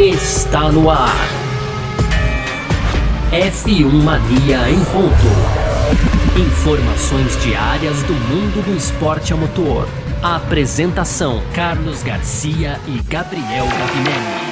está no ar. F1 Mania em ponto. Informações diárias do mundo do esporte a motor. A apresentação: Carlos Garcia e Gabriel Gavinelli.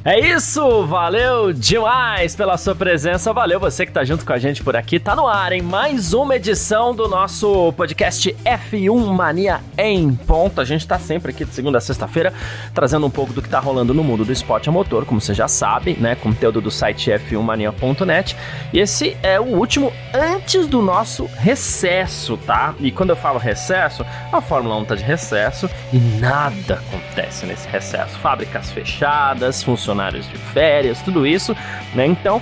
É isso, valeu demais pela sua presença, valeu você que tá junto com a gente por aqui, tá no ar, hein? Mais uma edição do nosso podcast F1 Mania em ponto. A gente tá sempre aqui de segunda a sexta-feira, trazendo um pouco do que tá rolando no mundo do esporte a motor, como você já sabe, né? Conteúdo do site f1mania.net. E esse é o último antes do nosso recesso, tá? E quando eu falo recesso, a Fórmula 1 tá de recesso e nada acontece nesse recesso. Fábricas fechadas, funcionários de férias, tudo isso, né? Então,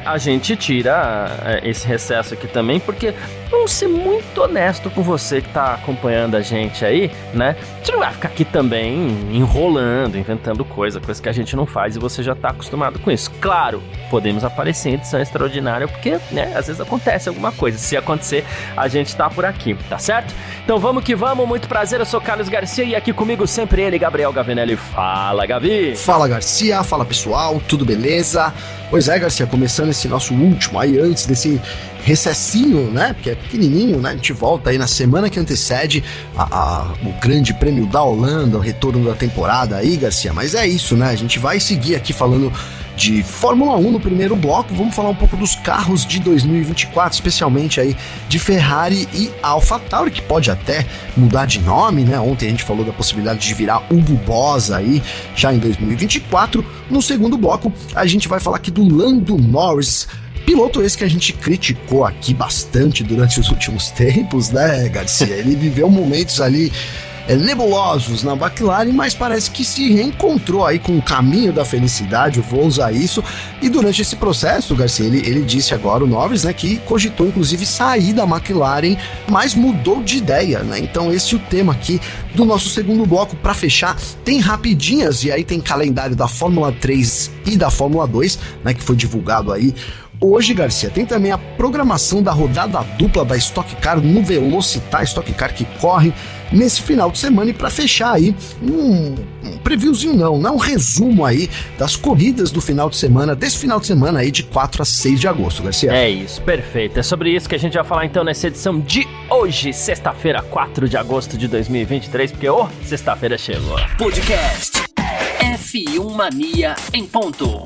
a gente tira esse recesso aqui também, porque vamos ser muito honesto com você que tá acompanhando a gente aí, né? A gente não vai ficar aqui também enrolando, inventando coisa que a gente não faz e você já tá acostumado com isso. Claro, podemos aparecer em edição extraordinária, porque, né, às vezes acontece alguma coisa. Se acontecer, a gente tá por aqui, tá certo? Então vamos que vamos, muito prazer, eu sou Carlos Garcia e aqui comigo sempre ele, Gabriel Gavinelli. Fala, Gavi! Fala, Garcia, fala pessoal, tudo beleza? Pois é, Garcia, começando esse nosso último aí, antes desse recessinho, né, porque é pequenininho, né, a gente volta aí na semana que antecede o grande prêmio da Holanda, o retorno da temporada aí, Garcia, mas é isso, né, a gente vai seguir aqui falando de Fórmula 1 no primeiro bloco, vamos falar um pouco dos carros de 2024, especialmente aí de Ferrari e AlphaTauri, que pode até mudar de nome, né, ontem a gente falou da possibilidade de virar Hugo Boss aí, já em 2024, no segundo bloco a gente vai falar aqui do Lando Norris, piloto esse que a gente criticou aqui bastante durante os últimos tempos, né, Garcia? Ele viveu momentos ali nebulosos na McLaren, mas parece que se reencontrou aí com o caminho da felicidade, eu vou usar isso, e durante esse processo, Garcia, ele disse agora, o Norris, né, que cogitou inclusive sair da McLaren, mas mudou de ideia, né? Então esse é o tema aqui do nosso segundo bloco. Para fechar, tem rapidinhas, e aí tem calendário da Fórmula 3 e da Fórmula 2, né, que foi divulgado aí hoje, Garcia. Tem também a programação da rodada dupla da Stock Car no Velocitar, Stock Car que corre nesse final de semana, e para fechar aí um previewzinho não um resumo aí das corridas do final de semana, desse final de semana aí de 4 a 6 de agosto, Garcia. É isso, perfeito. É sobre isso que a gente vai falar então nessa edição de hoje, sexta-feira, 4 de agosto de 2023, porque sexta-feira chegou. Podcast F1 Mania em ponto.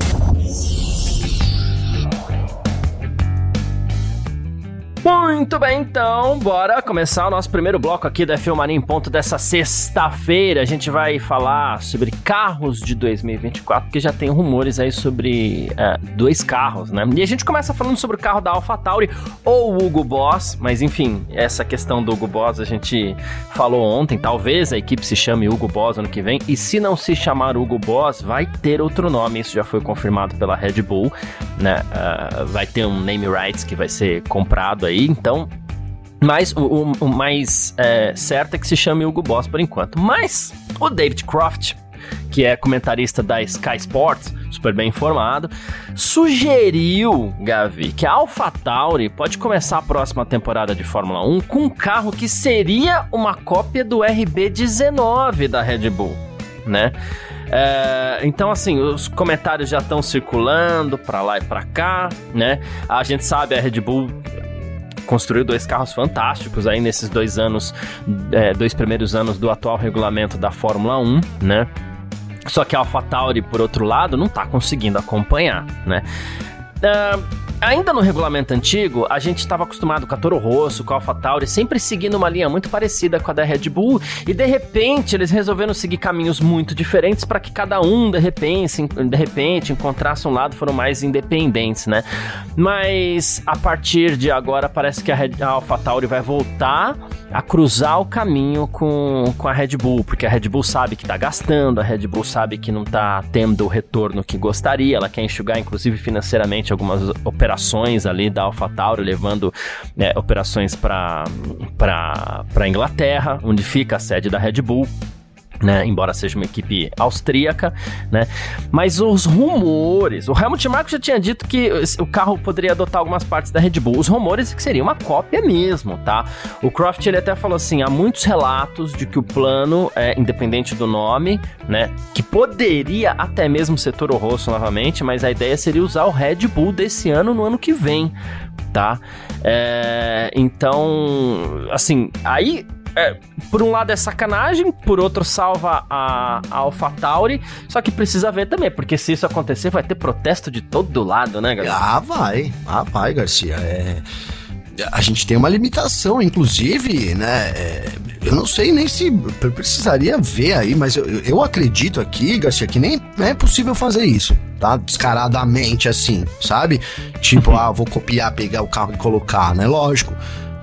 Muito bem, então, bora começar o nosso primeiro bloco aqui da F1 Mania em ponto dessa sexta-feira. A gente vai falar sobre carros de 2024, porque já tem rumores aí sobre 2 carros, né? E a gente começa falando sobre o carro da AlphaTauri ou o Hugo Boss, mas enfim, essa questão do Hugo Boss a gente falou ontem, talvez a equipe se chame Hugo Boss ano que vem, e se não se chamar Hugo Boss, vai ter outro nome, isso já foi confirmado pela Red Bull, né? Vai ter um name rights que vai ser comprado aí, então, mas o mais certo é que se chame Hugo Boss por enquanto. Mas o David Croft, que é comentarista da Sky Sports, super bem informado, sugeriu, Gavi, que a AlphaTauri pode começar a próxima temporada de Fórmula 1 com um carro que seria uma cópia do RB19 da Red Bull, né? Então, assim, os comentários já estão circulando pra lá e pra cá, né? A gente sabe, a Red Bull construiu 2 carros fantásticos aí nesses 2 anos, 2 primeiros anos do atual regulamento da Fórmula 1, né? Só que a AlphaTauri, por outro lado, não tá conseguindo acompanhar, né? Ainda no regulamento antigo, a gente estava acostumado com a Toro Rosso, com a AlphaTauri, sempre seguindo uma linha muito parecida com a da Red Bull, e de repente eles resolveram seguir caminhos muito diferentes para que cada um, de repente, encontrasse um lado, foram mais independentes, né? Mas a partir de agora parece que a AlphaTauri vai voltar a cruzar o caminho com a Red Bull, porque a Red Bull sabe que tá gastando, a Red Bull sabe que não tá tendo o retorno que gostaria, ela quer enxugar inclusive financeiramente algumas operações ali da AlphaTauri, levando operações para Inglaterra, onde fica a sede da Red Bull. né, embora seja uma equipe austríaca, né, mas os rumores, o Helmut Marko já tinha dito que o carro poderia adotar algumas partes da Red Bull, os rumores é que seria uma cópia mesmo, tá? O Croft, ele até falou assim, há muitos relatos de que o plano, independente do nome, né, que poderia até mesmo ser Toro Rosso novamente, mas a ideia seria usar o Red Bull desse ano no ano que vem, tá? Então, assim, aí... por um lado é sacanagem, por outro salva a AlphaTauri, só que precisa ver também, porque se isso acontecer vai ter protesto de todo lado, né, Garcia? Vai, Garcia, a gente tem uma limitação, inclusive, né, eu não sei nem se precisaria ver aí, mas eu acredito aqui, Garcia, que nem é possível fazer isso, tá? Descaradamente assim, sabe? Tipo, vou copiar, pegar o carro e colocar, né? Lógico.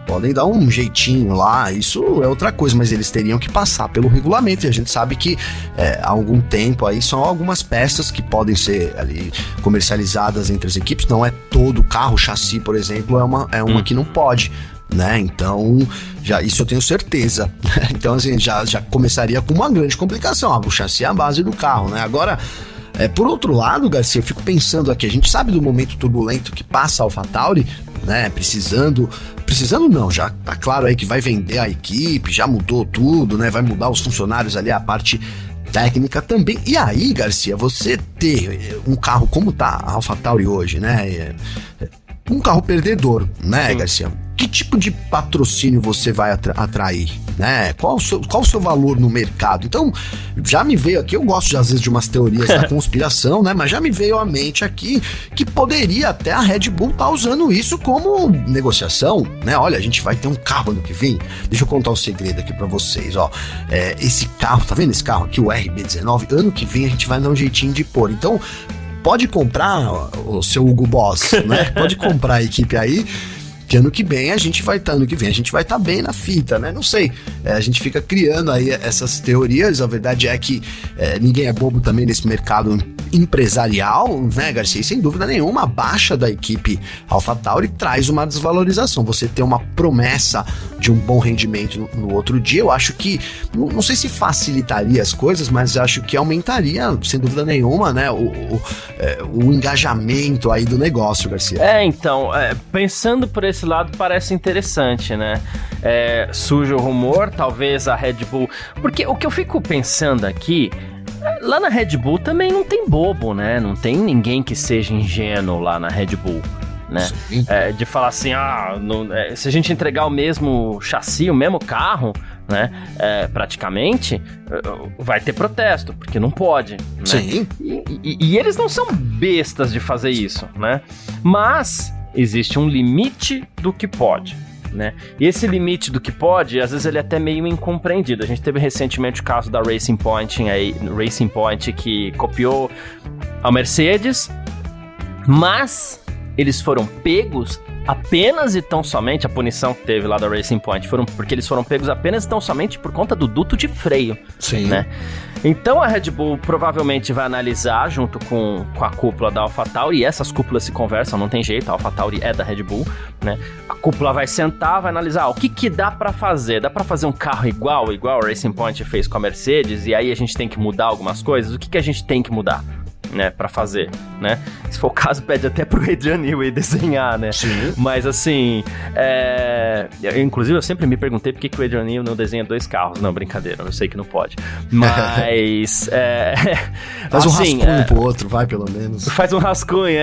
Podem dar um jeitinho lá, isso é outra coisa, mas eles teriam que passar pelo regulamento, e a gente sabe que há algum tempo aí são algumas peças que podem ser ali comercializadas entre as equipes, não é todo carro, chassi, por exemplo, é uma que não pode, né? Então, isso eu tenho certeza. Então, assim, já começaria com uma grande complicação, o chassi é a base do carro, né? Agora, por outro lado, Garcia, eu fico pensando aqui, a gente sabe do momento turbulento que passa a AlphaTauri, né, precisando não, já tá claro aí que vai vender a equipe, já mudou tudo, né, vai mudar os funcionários ali, a parte técnica também, e aí, Garcia, você ter um carro como tá a AlphaTauri hoje, né, um carro perdedor, né, Garcia, que tipo de patrocínio você vai atrair, né? Qual o seu valor no mercado? Então, já me veio aqui, eu gosto às vezes de umas teorias da conspiração, né? Mas já me veio à mente aqui que poderia até a Red Bull estar usando isso como negociação, né? Olha, a gente vai ter um carro ano que vem. Deixa eu contar um segredo aqui pra vocês, ó. Esse carro, tá vendo esse carro aqui, o RB19? Ano que vem a gente vai dar um jeitinho de pôr. Então, pode comprar o seu Hugo Boss, né? Pode comprar a equipe aí, que ano que vem a gente vai estar bem na fita, né? Não sei, a gente fica criando aí essas teorias, a verdade é que ninguém é bobo também nesse mercado empresarial, né, Garcia? E sem dúvida nenhuma, a baixa da equipe AlphaTauri traz uma desvalorização. Você ter uma promessa de um bom rendimento no outro dia, eu acho que, não sei se facilitaria as coisas, mas acho que aumentaria, sem dúvida nenhuma, né, o engajamento aí do negócio, Garcia. Então, pensando por esse lado, parece interessante, né? Surge o rumor, talvez a Red Bull... Porque o que eu fico pensando aqui, lá na Red Bull também não tem bobo, né? Não tem ninguém que seja ingênuo lá na Red Bull, né? De falar assim, se a gente entregar o mesmo chassi, o mesmo carro, né? Praticamente, vai ter protesto, porque não pode, né? Sim. E eles não são bestas de fazer isso, né? Mas existe um limite do que pode, né? E esse limite do que pode, às vezes ele é até meio incompreendido. A gente teve recentemente o caso da Racing Point que copiou a Mercedes, mas eles foram pegos apenas e tão somente, a punição que teve lá da Racing Point, porque eles foram pegos apenas e tão somente por conta do duto de freio. Sim. Né? Então a Red Bull provavelmente vai analisar junto com a cúpula da AlphaTauri, e essas cúpulas se conversam, não tem jeito, a AlphaTauri é da Red Bull, né? A cúpula vai sentar, vai analisar, o que dá pra fazer? Dá pra fazer um carro igual a Racing Point fez com a Mercedes, e aí a gente tem que mudar algumas coisas? O que a gente tem que mudar, né, pra fazer, né? Se for o caso, pede até pro Adrian Newey desenhar, né? Sim. Mas assim, inclusive eu sempre me perguntei por que o Adrian Newey não desenha dois carros. Não, brincadeira, eu sei que não pode. Mas faz um assim, rascunho pro outro, vai, pelo menos. Faz um rascunho,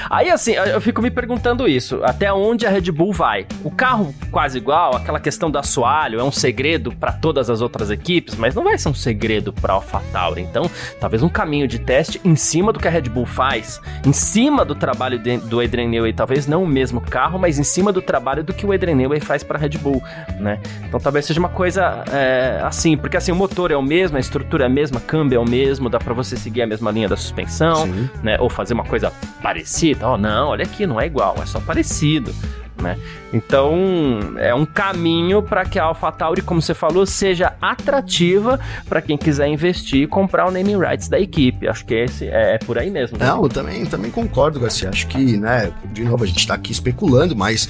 Aí assim, eu fico me perguntando isso, até onde a Red Bull vai? O carro quase igual, aquela questão do assoalho é um segredo para todas as outras equipes, mas não vai ser um segredo para AlphaTauri. Então, talvez um caminho de teste em cima do que a Red Bull faz, em cima do trabalho do Adrian Newey, talvez não o mesmo carro, mas em cima do trabalho do que o Adrian Newey faz para a Red Bull, né? Então talvez seja uma coisa assim, porque assim, o motor é o mesmo, a estrutura é a mesma, câmbio é o mesmo, dá para você seguir a mesma linha da suspensão, né? Ou fazer uma coisa parecida. Não, olha aqui, não é igual, é só parecido, né? Então é um caminho para que a AlphaTauri, como você falou, seja atrativa para quem quiser investir e comprar o naming rights da equipe. Acho que esse é por aí mesmo. Não, eu também concordo, Garcia. Acho que, né, de novo, a gente tá aqui especulando, mas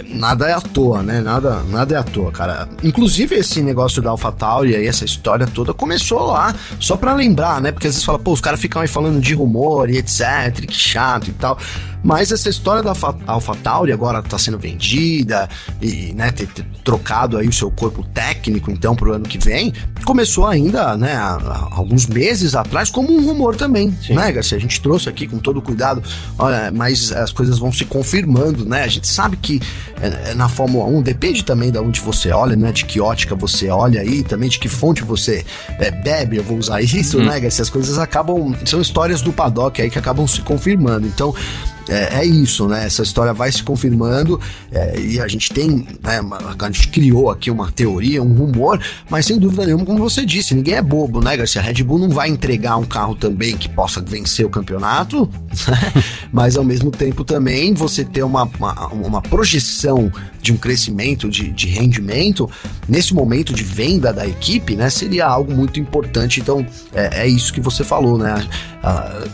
nada é à toa, né? Nada é à toa, cara. Inclusive esse negócio da AlphaTauri aí, essa história toda começou lá, só pra lembrar, né? Porque às vezes fala, pô, os caras ficam aí falando de rumor e etc, que chato e tal. Mas essa história da AlphaTauri agora tá sendo vendida e, né, ter trocado aí o seu corpo técnico, então, pro ano que vem, começou ainda, né, há alguns meses atrás, como um rumor também, né, Garcia? A gente trouxe aqui com todo cuidado, olha, mas as coisas vão se confirmando, né? A gente sabe que na Fórmula 1 depende também de onde você olha, né, de que ótica você olha aí, também de que fonte você bebe, eu vou usar isso, né, Garcia? As coisas acabam, são histórias do paddock aí que acabam se confirmando, então é isso, né? Essa história vai se confirmando e a gente tem, né, a gente criou aqui uma teoria, um rumor, mas sem dúvida nenhuma, como você disse, ninguém é bobo, né, Garcia? A Red Bull não vai entregar um carro também que possa vencer o campeonato, né? Mas ao mesmo tempo também você ter uma projeção de um crescimento de rendimento nesse momento de venda da equipe, né, seria algo muito importante. Então é isso que você falou, né?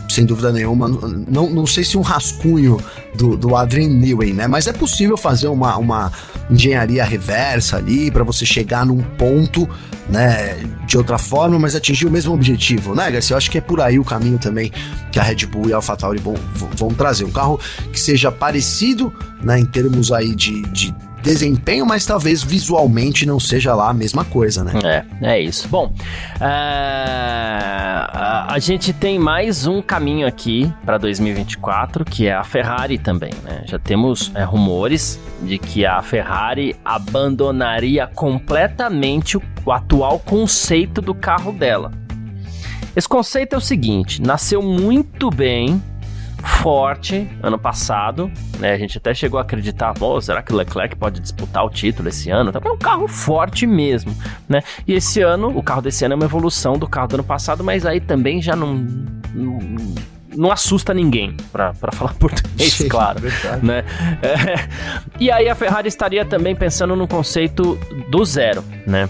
Sem dúvida nenhuma, não sei se um rascunho do Adrian Newey, né? Mas é possível fazer uma engenharia reversa ali para você chegar num ponto, né, de outra forma, mas atingir o mesmo objetivo, né, Garcia? Eu acho que é por aí o caminho também que a Red Bull e a AlphaTauri vão trazer. Um carro que seja parecido, né, em termos aí de desempenho, mas talvez visualmente não seja lá a mesma coisa, né? É isso. Bom, a gente tem mais um caminho aqui para 2024, que é a Ferrari também, né? Já temos rumores de que a Ferrari abandonaria completamente o atual conceito do carro dela. Esse conceito é o seguinte: nasceu muito bem, forte, ano passado, né? A gente até chegou a acreditar, será que o Leclerc pode disputar o título esse ano? É um carro forte mesmo, né? E esse ano, o carro desse ano é uma evolução do carro do ano passado, mas aí também já não assusta ninguém, pra falar português, sim, claro, né? E aí a Ferrari estaria também pensando no conceito do zero, né?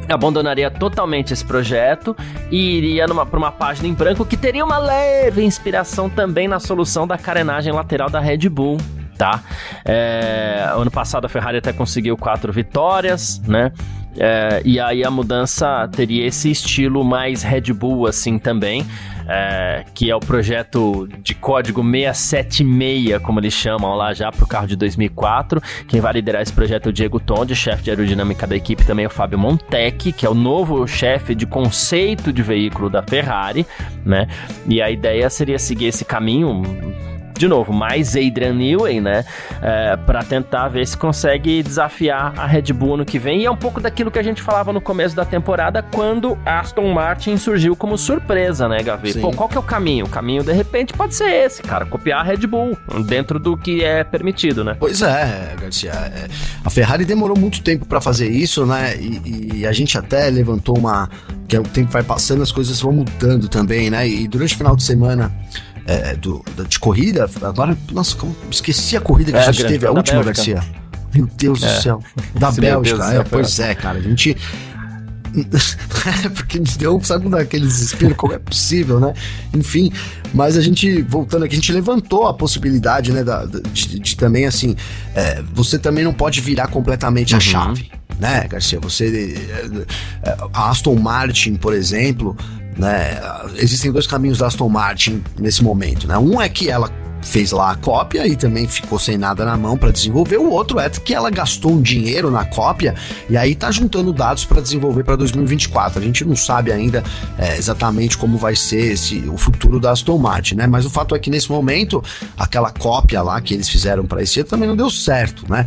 Abandonaria totalmente esse projeto e iria para uma página em branco que teria uma leve inspiração também na solução da carenagem lateral da Red Bull, tá? Ano passado a Ferrari até conseguiu 4 vitórias, né? E aí a mudança teria esse estilo mais Red Bull assim também, que é o projeto de código 676, como eles chamam lá já para o carro de 2004. Quem vai liderar esse projeto é o Diego Tondi, chefe de aerodinâmica da equipe, também é o Fábio Montecchi, que é o novo chefe de conceito de veículo da Ferrari, né? E a ideia seria seguir esse caminho, de novo, mais Adrian Newey, né? Para tentar ver se consegue desafiar a Red Bull ano que vem. E é um pouco daquilo que a gente falava no começo da temporada, quando a Aston Martin surgiu como surpresa, né, Gavi? Sim. Pô, qual que é o caminho? O caminho, de repente, pode ser esse, cara. Copiar a Red Bull dentro do que é permitido, né? Pois é, Garcia. A Ferrari demorou muito tempo para fazer isso, né? E a gente até levantou que o tempo vai passando, as coisas vão mudando também, né? E durante o final de semana de corrida, agora, nossa, como esqueci a corrida que a gente teve, a última, Garcia. Meu Deus do céu. Da Bélgica, pois é, cara, a gente... porque me deu, sabe, daquele desespero, como é possível, né? Enfim, mas a gente, voltando aqui, a gente levantou a possibilidade, né, de também, assim, você também não pode virar completamente a chave, né, Garcia? A Aston Martin, por exemplo, né, existem 2 caminhos da Aston Martin nesse momento, né? Um é que ela fez lá a cópia e também ficou sem nada na mão para desenvolver. O outro é que ela gastou um dinheiro na cópia e aí tá juntando dados para desenvolver para 2024. A gente não sabe ainda exatamente como vai ser o futuro da Aston Martin, né? Mas o fato é que nesse momento aquela cópia lá que eles fizeram para esse ano também não deu certo, né?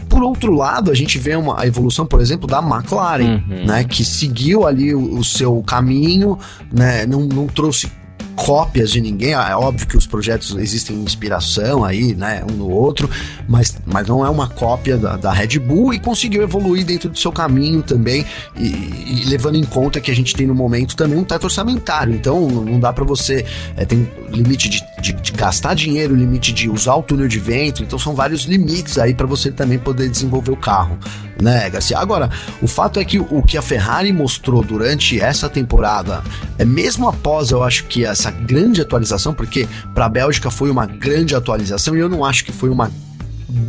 Por outro lado, a gente vê a evolução, por exemplo, da McLaren, né? Que seguiu ali o seu caminho, né? Não trouxe cópias de ninguém. É óbvio que os projetos existem inspiração aí, né, um no outro, mas não é uma cópia da Red Bull, e conseguiu evoluir dentro do seu caminho também, e levando em conta que a gente tem no momento também um teto orçamentário, então não dá para você tem limite de gastar dinheiro, limite de usar o túnel de vento, então são vários limites aí para você também poder desenvolver o carro, né, Garcia? Agora, o fato é que o que a Ferrari mostrou durante essa temporada, mesmo após, eu acho que essa grande atualização, porque para a Bélgica foi uma grande atualização, e eu não acho que foi uma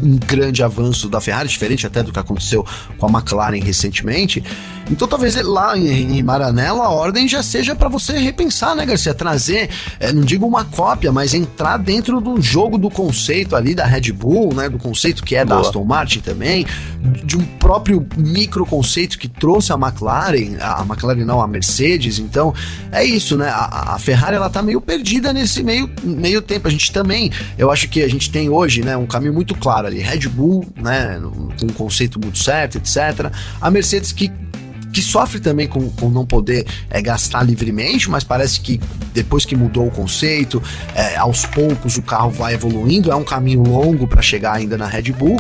um grande avanço da Ferrari, diferente até do que aconteceu com a McLaren recentemente. Então talvez lá em Maranello a ordem já seja para você repensar, né, Garcia? Trazer, não digo uma cópia, mas entrar dentro do jogo do conceito ali da Red Bull, né, do conceito que é da Aston Martin também, de um próprio micro conceito que trouxe a McLaren não, a Mercedes. Então é isso, né? A Ferrari ela tá meio perdida nesse meio tempo. A gente também, eu acho que a gente tem hoje, né, um caminho muito claro ali, Red Bull, né, com um conceito muito certo, etc. A Mercedes que sofre também com não poder gastar livremente, mas parece que depois que mudou o conceito, aos poucos o carro vai evoluindo, é um caminho longo para chegar ainda na Red Bull.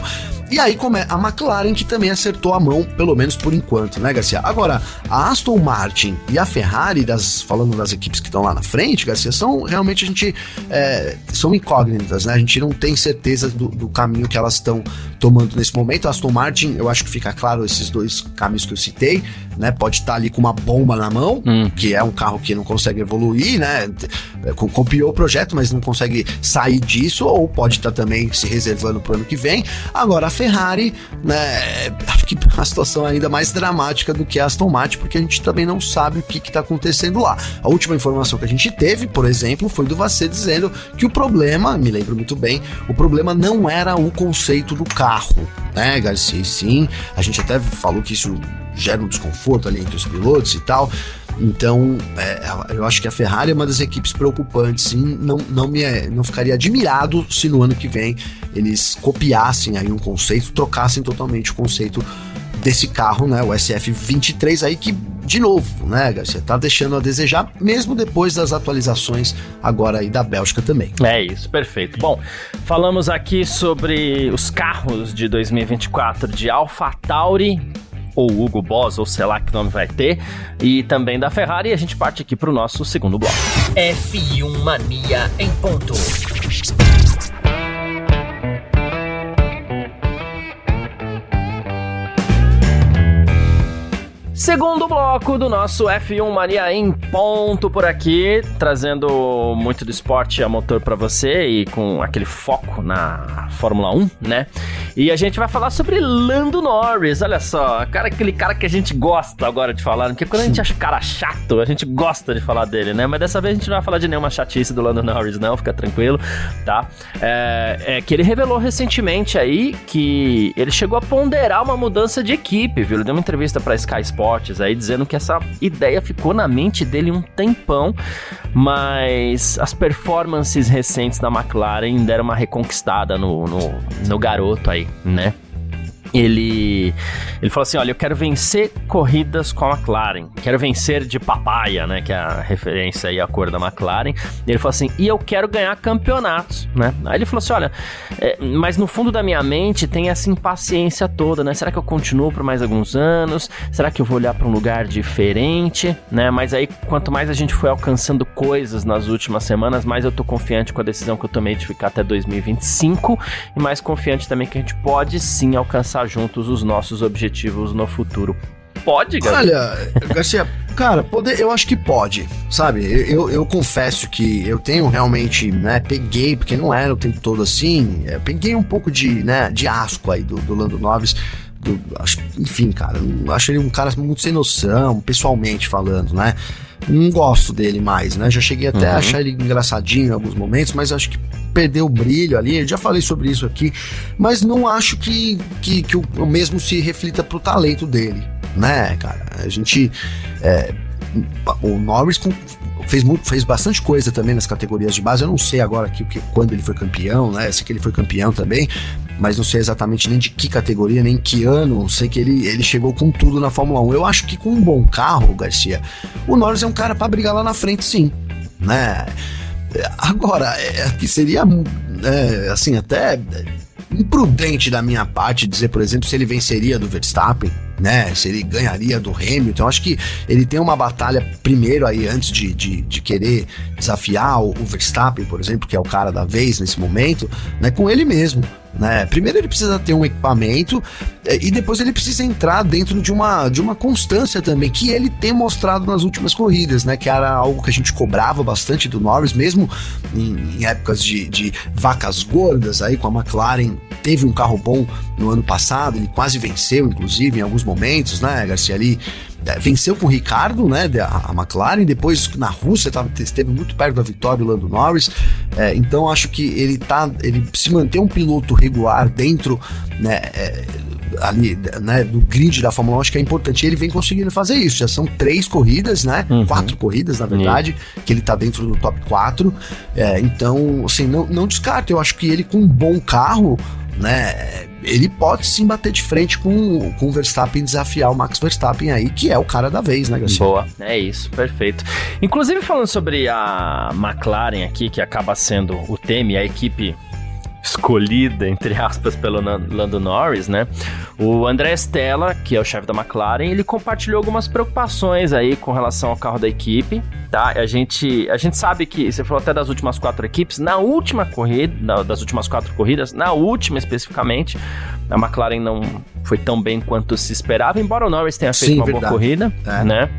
E aí como a McLaren, que também acertou a mão, pelo menos por enquanto, né, Garcia? Agora, a Aston Martin e a Ferrari, falando das equipes que estão lá na frente, Garcia, são realmente, são incógnitas, né? A gente não tem certeza do caminho que elas estão tomando nesse momento. A Aston Martin, eu acho que fica claro esses dois caminhos que eu citei, né? Pode estar ali com uma bomba na mão, que é um carro que não consegue evoluir, né? Copiou o projeto, mas não consegue sair disso, ou pode estar também se reservando para o ano que vem. Agora, a Ferrari, né? Acho que a situação é ainda mais dramática do que a Aston Martin, porque a gente também não sabe o que está acontecendo lá. A última informação que a gente teve, por exemplo, foi do Vasser dizendo que o problema, me lembro muito bem, o problema não era o conceito do carro, né, Garcia? E sim, a gente até falou que isso gera um desconforto ali entre os pilotos e tal. Então, eu acho que a Ferrari é uma das equipes preocupantes, sim. Não ficaria admirado se no ano que vem eles copiassem aí um conceito, trocassem totalmente o conceito desse carro, né, o SF23 aí, que, de novo, né, Garcia, tá deixando a desejar, mesmo depois das atualizações agora aí da Bélgica também. É isso, perfeito. Bom, falamos aqui sobre os carros de 2024 de AlphaTauri, ou Hugo Boss, ou sei lá que nome vai ter, e também da Ferrari, e a gente parte aqui pro nosso segundo bloco. F1 Mania em ponto. Segundo bloco do nosso F1 Mania em ponto por aqui, trazendo muito do esporte a motor pra você e com aquele foco na Fórmula 1, né? E a gente vai falar sobre Lando Norris, olha só, aquele cara que a gente gosta agora de falar, porque quando a gente acha o cara chato, a gente gosta de falar dele, né? Mas dessa vez a gente não vai falar de nenhuma chatice do Lando Norris, não, fica tranquilo, tá? Que ele revelou recentemente aí que ele chegou a ponderar uma mudança de equipe, viu? Ele deu uma entrevista pra Sky Sports aí, dizendo que essa ideia ficou na mente dele um tempão, mas as performances recentes da McLaren deram uma reconquistada no garoto aí, né? Ele falou assim, olha, eu quero vencer corridas com a McLaren, quero vencer de papaya, né, que é a referência aí à cor da McLaren. E ele falou assim, e eu quero ganhar campeonatos, né? Aí ele falou assim, olha, mas no fundo da minha mente tem essa impaciência toda, né? Será que eu continuo por mais alguns anos? Será que eu vou olhar para um lugar diferente, né? Mas aí, quanto mais a gente foi alcançando coisas nas últimas semanas, mais eu tô confiante com a decisão que eu tomei de ficar até 2025 e mais confiante também que a gente pode sim alcançar juntos os nossos objetivos no futuro. Pode, Garcia? Olha, Garcia, cara, eu acho que pode, sabe? Eu confesso que eu tenho realmente, né, peguei, porque não era o tempo todo assim, peguei um pouco de asco aí do Lando Norris. Enfim, cara, acho ele um cara muito sem noção, pessoalmente falando, né? Não gosto dele mais, né? Já cheguei até a achar ele engraçadinho em alguns momentos, mas acho que perdeu o brilho ali. Eu já falei sobre isso aqui, mas não acho que o mesmo se reflita pro talento dele, né, cara? A gente... o Norris fez bastante coisa também nas categorias de base. Eu não sei agora quando ele foi campeão, né? Eu sei que ele foi campeão também, mas não sei exatamente nem de que categoria, nem que ano. Sei que ele chegou com tudo na Fórmula 1. Eu acho que com um bom carro, Garcia, o Norris é um cara pra brigar lá na frente, sim, né? Agora, que seria assim, até imprudente da minha parte dizer, por exemplo, se ele venceria do Verstappen, né? Se ele ganharia do Hamilton. Eu acho que ele tem uma batalha primeiro aí, antes de querer desafiar o Verstappen, por exemplo, que é o cara da vez nesse momento, né? Com ele mesmo, né? Primeiro ele precisa ter um equipamento e depois ele precisa entrar dentro de uma constância também, que ele tem mostrado nas últimas corridas, né? Que era algo que a gente cobrava bastante do Norris, mesmo em épocas de vacas gordas aí com a McLaren. Teve um carro bom no ano passado, ele quase venceu, inclusive, em alguns momentos, né, Garcia? Ali venceu com o Ricardo, né, a McLaren, depois na Rússia esteve muito perto da vitória o Lando Norris, então acho que ele se manter um piloto regular dentro, né, ali, né, do grid da Fórmula 1, acho que é importante, e ele vem conseguindo fazer isso, já são 3 corridas, né, 4 corridas, na verdade, que ele tá dentro do top 4, então, assim, não descarto, eu acho que ele com um bom carro, né, ele pode sim bater de frente com o Verstappen e desafiar o Max Verstappen aí, que é o cara da vez, né, Garcia? Boa, é isso, perfeito. Inclusive falando sobre a McLaren aqui, que acaba sendo o tema e a equipe escolhida, entre aspas, pelo Lando Norris, né? O André Stella, que é o chefe da McLaren, ele compartilhou algumas preocupações aí com relação ao carro da equipe, tá? A gente sabe que, você falou até das últimas 4 equipes, na última corrida, das últimas 4 corridas, na última especificamente, a McLaren não foi tão bem quanto se esperava, embora o Norris tenha feito uma boa corrida, né?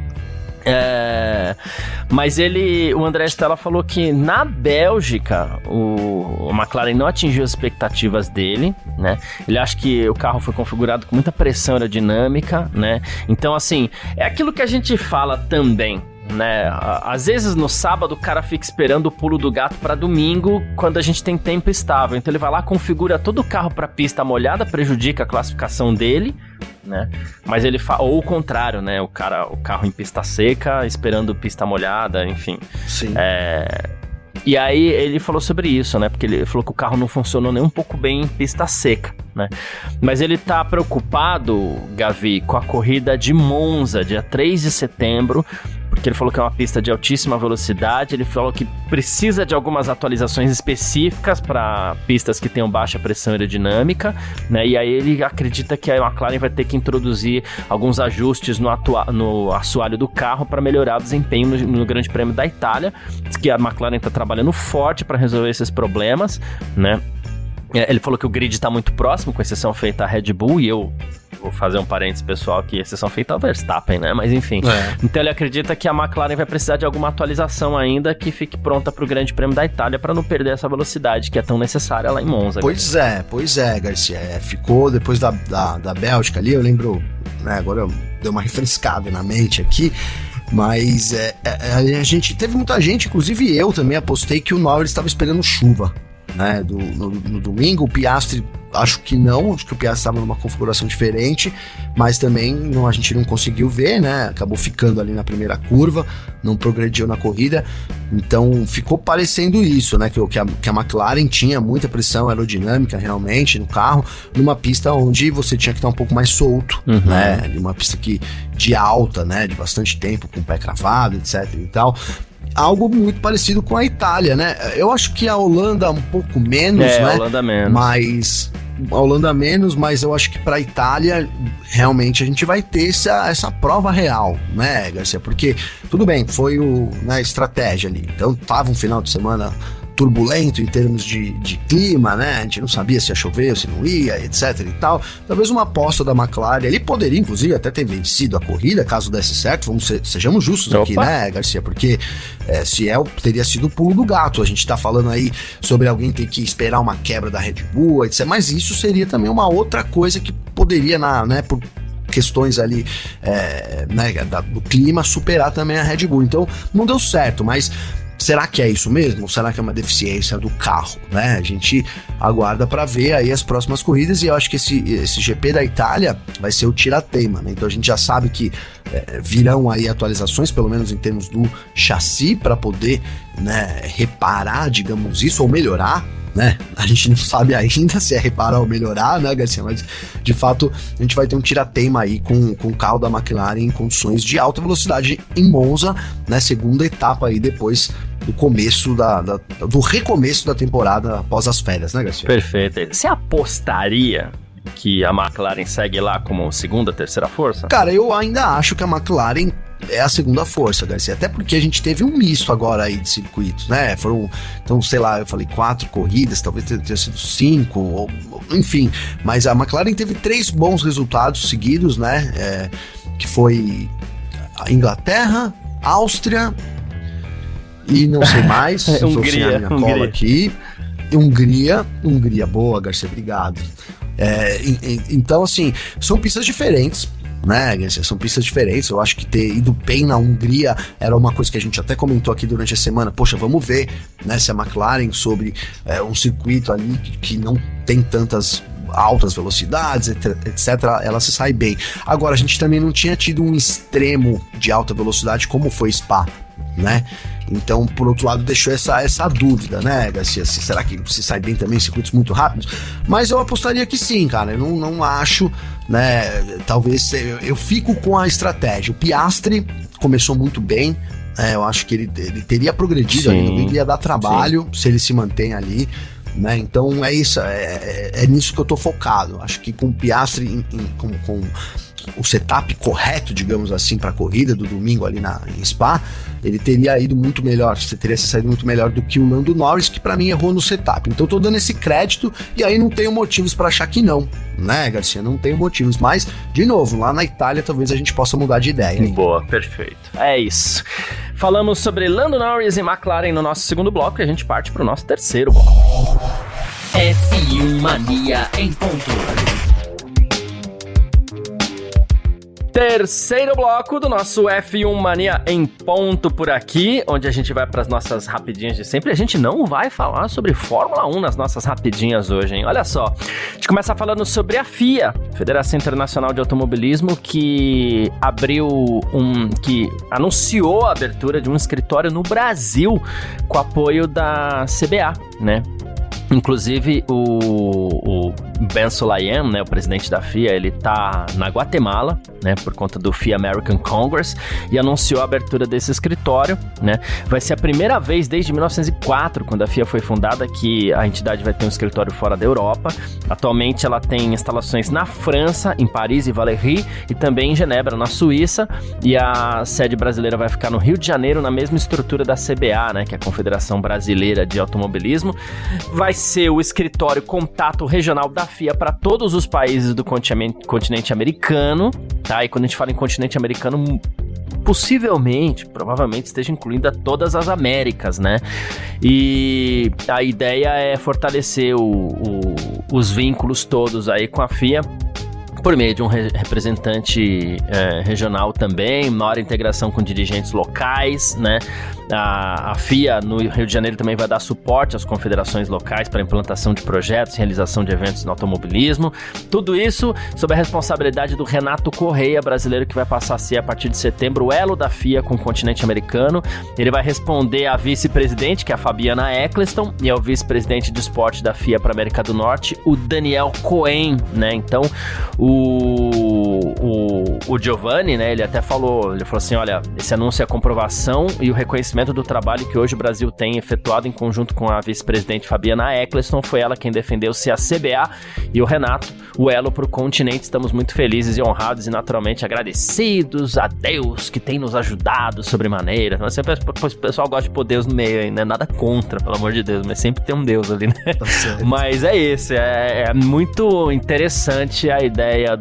Mas o André Stella falou que na Bélgica o McLaren não atingiu as expectativas dele, né? Ele acha que o carro foi configurado com muita pressão aerodinâmica, né? Então, assim, é aquilo que a gente fala também, né? Às vezes no sábado o cara fica esperando o pulo do gato para domingo, quando a gente tem tempo estável. Então ele vai lá, configura todo o carro para pista molhada, prejudica a classificação dele, né? Mas ele ou o contrário, né? O carro em pista seca, esperando pista molhada, enfim. Sim. E aí ele falou sobre isso, né? Porque ele falou que o carro não funcionou nem um pouco bem em pista seca, né? Mas ele tá preocupado, Gavi, com a corrida de Monza, dia 3 de setembro, porque ele falou que é uma pista de altíssima velocidade, ele falou que precisa de algumas atualizações específicas para pistas que tenham baixa pressão aerodinâmica, né? E aí ele acredita que a McLaren vai ter que introduzir alguns ajustes no assoalho do carro para melhorar o desempenho no Grande Prêmio da Itália. Diz que a McLaren está trabalhando forte para resolver esses problemas, né? Ele falou que o grid está muito próximo, com exceção feita à Red Bull, e eu vou fazer um parênteses pessoal aqui, exceção feita ao Verstappen, né? Mas enfim. Então ele acredita que a McLaren vai precisar de alguma atualização ainda que fique pronta para o Grande Prêmio da Itália, para não perder essa velocidade que é tão necessária lá em Monza. Pois é, Garcia. Ficou depois da Bélgica ali, eu lembro, né, agora eu dei uma refrescada na mente aqui, mas a gente teve muita gente, inclusive eu também apostei que o Norris estava esperando chuva, né, no domingo. O Piastri, acho que o Piastri estava numa configuração diferente, mas também a gente não conseguiu ver, né, acabou ficando ali na primeira curva, não progrediu na corrida, então ficou parecendo isso, né, que a McLaren tinha muita pressão aerodinâmica realmente no carro, numa pista onde você tinha que estar um pouco mais solto, né, uma pista de alta, né, de bastante tempo, com o pé cravado, etc e tal. Algo muito parecido com a Itália, né? Eu acho que a Holanda um pouco menos, né? A Holanda menos. A Holanda menos, mas eu acho que para a Itália realmente a gente vai ter essa prova real, né, Garcia? Porque, tudo bem, foi a estratégia ali. Então, tava um final de semana turbulento em termos de clima, né? A gente não sabia se ia chover ou se não ia, etc e tal. Talvez uma aposta da McLaren, ele poderia, inclusive, até ter vencido a corrida, caso desse certo. Sejamos justos aqui, né, Garcia? Porque teria sido o pulo do gato. A gente tá falando aí sobre alguém ter que esperar uma quebra da Red Bull, etc. Mas isso seria também uma outra coisa que poderia, né, por questões ali, né, do clima, superar também a Red Bull. Então, não deu certo, mas será que é isso mesmo? Ou será que é uma deficiência do carro, né? A gente aguarda para ver aí as próximas corridas, e eu acho que esse GP da Itália vai ser o tira-teima, né? Então a gente já sabe que virão aí atualizações, pelo menos em termos do chassi, para poder, né, reparar, digamos isso, ou melhorar, né? A gente não sabe ainda se é reparar ou melhorar, né, Garcia? Mas, de fato, a gente vai ter um tira-teima aí com o carro da McLaren em condições de alta velocidade em Monza, né? Segunda etapa aí depois do começo do recomeço da temporada após as férias, né, Garcia? Perfeito. Você apostaria que a McLaren segue lá como segunda, terceira força? Cara, eu ainda acho que a McLaren é a segunda força, Garcia. Até porque a gente teve um misto agora aí de circuitos, né? Foram, então, sei lá, eu falei 4 corridas, talvez tenha sido 5, enfim. Mas a McLaren teve 3 bons resultados seguidos, né? Que foi a Inglaterra, Áustria e não sei mais. Hungria. Cola aqui. Hungria, boa, Garcia, obrigado. Então, assim, são pistas diferentes, né, Garcia? São pistas diferentes. Eu acho que ter ido bem na Hungria era uma coisa que a gente até comentou aqui durante a semana. Poxa, vamos ver, né, se a McLaren sobre um circuito ali que não tem tantas altas velocidades, etc., ela se sai bem. Agora, a gente também não tinha tido um extremo de alta velocidade como foi Spa, né? Então, por outro lado, deixou essa dúvida, né, Garcia? Será que se sai bem também em circuitos muito rápidos? Mas eu apostaria que sim, cara. Eu não acho, né? Talvez eu fico com a estratégia. O Piastri começou muito bem. Eu acho que ele teria progredido ali no grid, ia dar trabalho se ele se mantém ali, né? Então é isso, é nisso que eu tô focado. Acho que com o Piastri com o setup correto, digamos assim, para a corrida do domingo ali em Spa, ele teria ido muito melhor, você teria se saído muito melhor do que o Lando Norris, que para mim errou no setup. Então eu tô dando esse crédito e aí não tenho motivos para achar que não, né, Garcia? Não tenho motivos, mas, de novo, lá na Itália talvez a gente possa mudar de ideia. Hein? Boa, perfeito. É isso. Falamos sobre Lando Norris e McLaren no nosso segundo bloco e a gente parte pro nosso terceiro bloco. F1 Mania em ponto. Terceiro bloco do nosso F1 Mania em ponto por aqui, onde a gente vai para as nossas rapidinhas de sempre. A gente não vai falar sobre Fórmula 1 nas nossas rapidinhas hoje, hein? Olha só, a gente começa falando sobre a FIA, Federação Internacional de Automobilismo, que que anunciou a abertura de um escritório no Brasil com apoio da CBA, né? Inclusive, o Ben Sulayem, né, o presidente da FIA, ele tá na Guatemala, né, por conta do FIA American Congress, e anunciou a abertura desse escritório, né. Vai ser a primeira vez desde 1904, quando a FIA foi fundada, que a entidade vai ter um escritório fora da Europa. Atualmente ela tem instalações na França, em Paris e Valéry, e também em Genebra, na Suíça, e a sede brasileira vai ficar no Rio de Janeiro, na mesma estrutura da CBA, né, que é a Confederação Brasileira de Automobilismo. Vai ser o escritório contato regional da FIA para todos os países do continente americano, tá? E quando a gente fala em continente americano, provavelmente esteja incluindo a todas as Américas, né? E a ideia é fortalecer os vínculos todos aí com a FIA, por meio de um representante regional também, maior integração com dirigentes locais, né? A FIA no Rio de Janeiro também vai dar suporte às confederações locais para a implantação de projetos e realização de eventos no automobilismo. Tudo isso sob a responsabilidade do Renato Correia, brasileiro, que vai passar a ser, a partir de setembro, o elo da FIA com o continente americano. Ele vai responder à vice-presidente, que é a Fabiana Eccleston, e ao vice-presidente de esporte da FIA para a América do Norte, o Daniel Cohen, né? Então, o Giovanni, né, ele falou assim, olha, esse anúncio é a comprovação e o reconhecimento do trabalho que hoje o Brasil tem efetuado em conjunto com a vice-presidente Fabiana Eccleston. Foi ela quem defendeu ser a CBA e o Renato, o elo para o continente. Estamos muito felizes e honrados e naturalmente agradecidos a Deus que tem nos ajudado sobremaneira. O pessoal gosta de pôr Deus no meio aí, né? Nada contra, pelo amor de Deus, mas sempre tem um Deus ali, né? Tá certo. Mas é isso, é muito interessante a ideia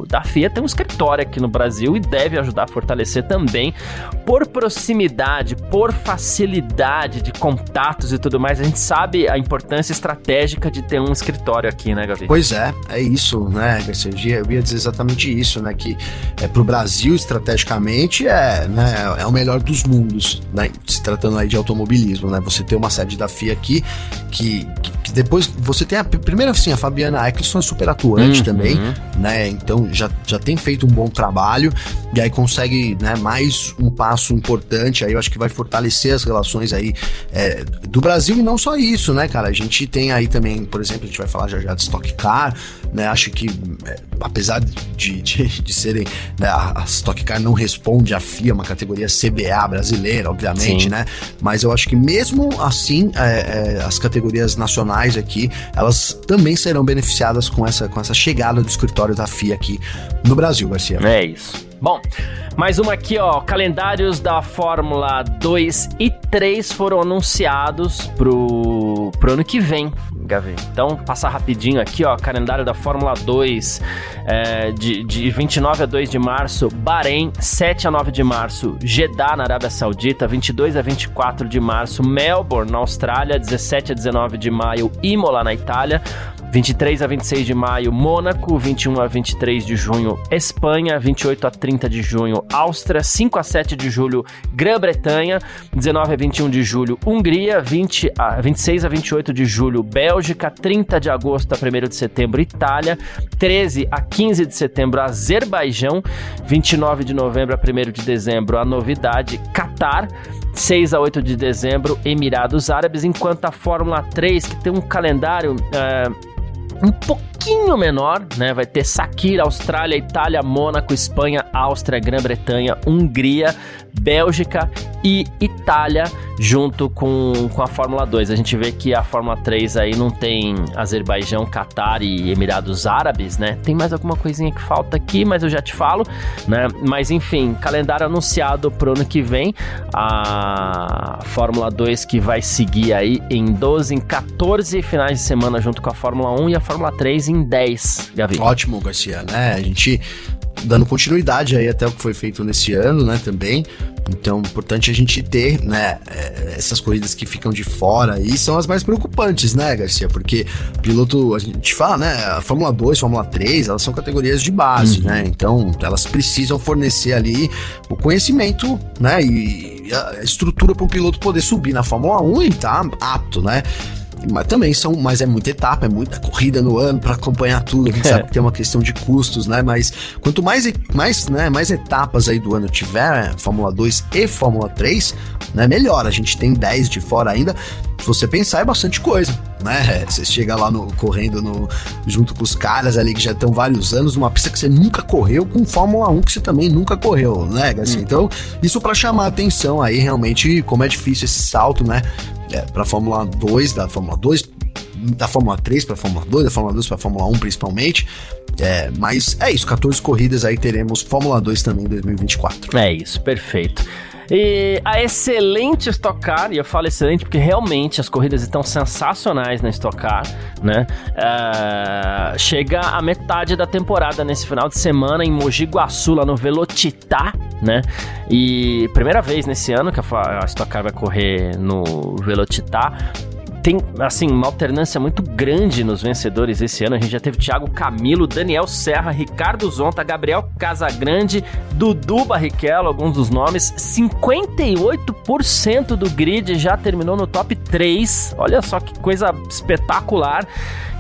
da FIA ter um escritório aqui no Brasil e deve ajudar a fortalecer também por proximidade, por facilidade de contatos e tudo mais. A gente sabe a importância estratégica de ter um escritório aqui, né, Gavi? Pois é isso, né, Garcia? Eu ia dizer exatamente isso, né, que pro Brasil, estrategicamente, né, é o melhor dos mundos, né, se tratando aí de automobilismo, né, você ter uma sede da FIA aqui, que depois você tem primeiro, assim, a Fabiana Eccleston é super atuante também, né, então já tem feito um bom trabalho, e aí consegue, né, mais um passo importante, aí eu acho que vai fortalecer as relações aí do Brasil, e não só isso, né, cara, a gente tem aí também, por exemplo, a gente vai falar já de Stock Car, né, acho que apesar de serem, né, a Stock Car não responde à FIA, uma categoria CBA brasileira, obviamente, sim, né, mas eu acho que mesmo assim, as categorias nacionais aqui, elas também serão beneficiadas com essa chegada do escritório da FIA aqui no Brasil, Garcia. É isso. Bom, mais uma aqui, ó, calendários da Fórmula 2 e 3 foram anunciados pro ano que vem, Gavi. Então, passar rapidinho aqui, ó, calendário da Fórmula 2, de 29 a 2 de março, Bahrein, 7 a 9 de março, Jeddah, na Arábia Saudita, 22 a 24 de março, Melbourne, na Austrália, 17 a 19 de maio, Imola, na Itália, 23 a 26 de maio, Mônaco, 21 a 23 de junho, Espanha, 28 a 30 de junho, Áustria, 5 a 7 de julho, Grã-Bretanha, 19 a 21 de julho, Hungria, 26 a 28 de julho, Bélgica, 30 de agosto a 1º de setembro, Itália, 13 a 15 de setembro, Azerbaijão, 29 de novembro a 1º de dezembro, a novidade, Catar, 6 a 8 de dezembro, Emirados Árabes, enquanto a Fórmula 3, que tem um calendário um pouquinho menor, né? Vai ter Sakir, Austrália, Itália, Mônaco, Espanha, Áustria, Grã-Bretanha, Hungria, Bélgica e Itália, junto com a Fórmula 2. A gente vê que a Fórmula 3 aí não tem Azerbaijão, Catar e Emirados Árabes, né? Tem mais alguma coisinha que falta aqui, mas eu já te falo, né? Mas enfim, calendário anunciado pro ano que vem, a Fórmula 2 que vai seguir aí em 14 finais de semana junto com a Fórmula 1 e a Fórmula 3 em 10, Gavi. Ótimo, Garcia, né? A gente dando continuidade aí até o que foi feito nesse ano, né, também. Então, importante a gente ter, né, essas corridas que ficam de fora aí são as mais preocupantes, né, Garcia? Porque piloto, a gente fala, né, a Fórmula 2, Fórmula 3, elas são categorias de base, né? Então, elas precisam fornecer ali o conhecimento, né, e a estrutura para o piloto poder subir na Fórmula 1 e tá apto, né? Mas também mas é muita etapa, é muita corrida no ano para acompanhar tudo. A gente sabe que tem uma questão de custos, né? Mas quanto mais etapas aí do ano tiver, Fórmula 2 e Fórmula 3, né? Melhor. A gente tem 10 de fora ainda. Se você pensar, é bastante coisa, né? Você chega lá correndo junto com os caras ali que já estão vários anos numa pista que você nunca correu, com Fórmula 1 que você também nunca correu, né, Garcia? Então, isso para chamar a atenção aí, realmente, como é difícil esse salto, né? Pra Fórmula 2, da Fórmula 3 pra Fórmula 2, da Fórmula 2 pra Fórmula 1 principalmente. Mas é isso, 14 corridas aí teremos Fórmula 2 também em 2024. É isso, perfeito. E a excelente Stock Car, e eu falo excelente porque realmente as corridas estão sensacionais na Stock Car, né? Chega a metade da temporada nesse final de semana em Mogi Guaçu, lá no Velocitar, né? E primeira vez nesse ano que a Stock Car vai correr no Velocitar. Tem, assim, uma alternância muito grande nos vencedores esse ano. A gente já teve Thiago Camilo, Daniel Serra, Ricardo Zonta, Gabriel Casagrande, Dudu Barrichello, alguns dos nomes. 58% do grid já terminou no top 3. Olha só que coisa espetacular.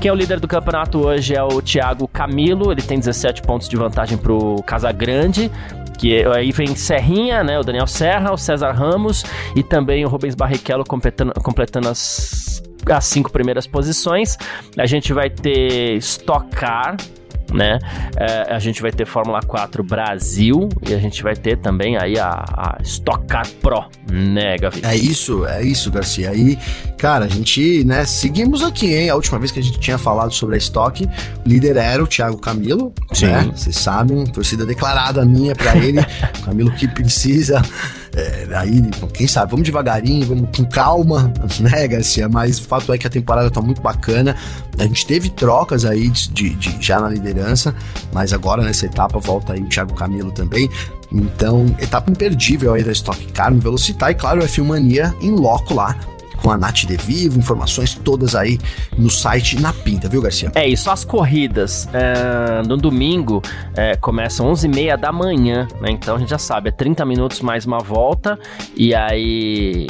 Quem é o líder do campeonato hoje é o Thiago Camilo. Ele tem 17 pontos de vantagem pro Casagrande. Que aí vem Serrinha, né, o Daniel Serra, o César Ramos e também o Rubens Barrichello completando as 5 primeiras posições. A gente vai ter Stock Car, né? A gente vai ter Fórmula 4 Brasil e a gente vai ter também aí a Stock Car Pro, né, Gavi? É isso, Garcia. Aí, cara, a gente, né, seguimos aqui, hein? A última vez que a gente tinha falado sobre a Stock, o líder era o Thiago Camilo, sim, né? Vocês sabem, torcida declarada minha pra ele, o Camilo que precisa. Aí, quem sabe, vamos devagarinho, vamos com calma, né, Garcia? Mas o fato é que a temporada tá muito bacana. A gente teve trocas aí já na liderança, mas agora nessa etapa volta aí o Thiago Camilo também. Então, etapa imperdível aí da Stock Car no Velocitar e, claro, a F1 Mania em loco lá, com a Nath De Vivo, informações todas aí no site na pinta, viu, Garcia? É isso, as corridas no domingo começam 11h30 da manhã, né? Então a gente já sabe, é 30 minutos mais uma volta e aí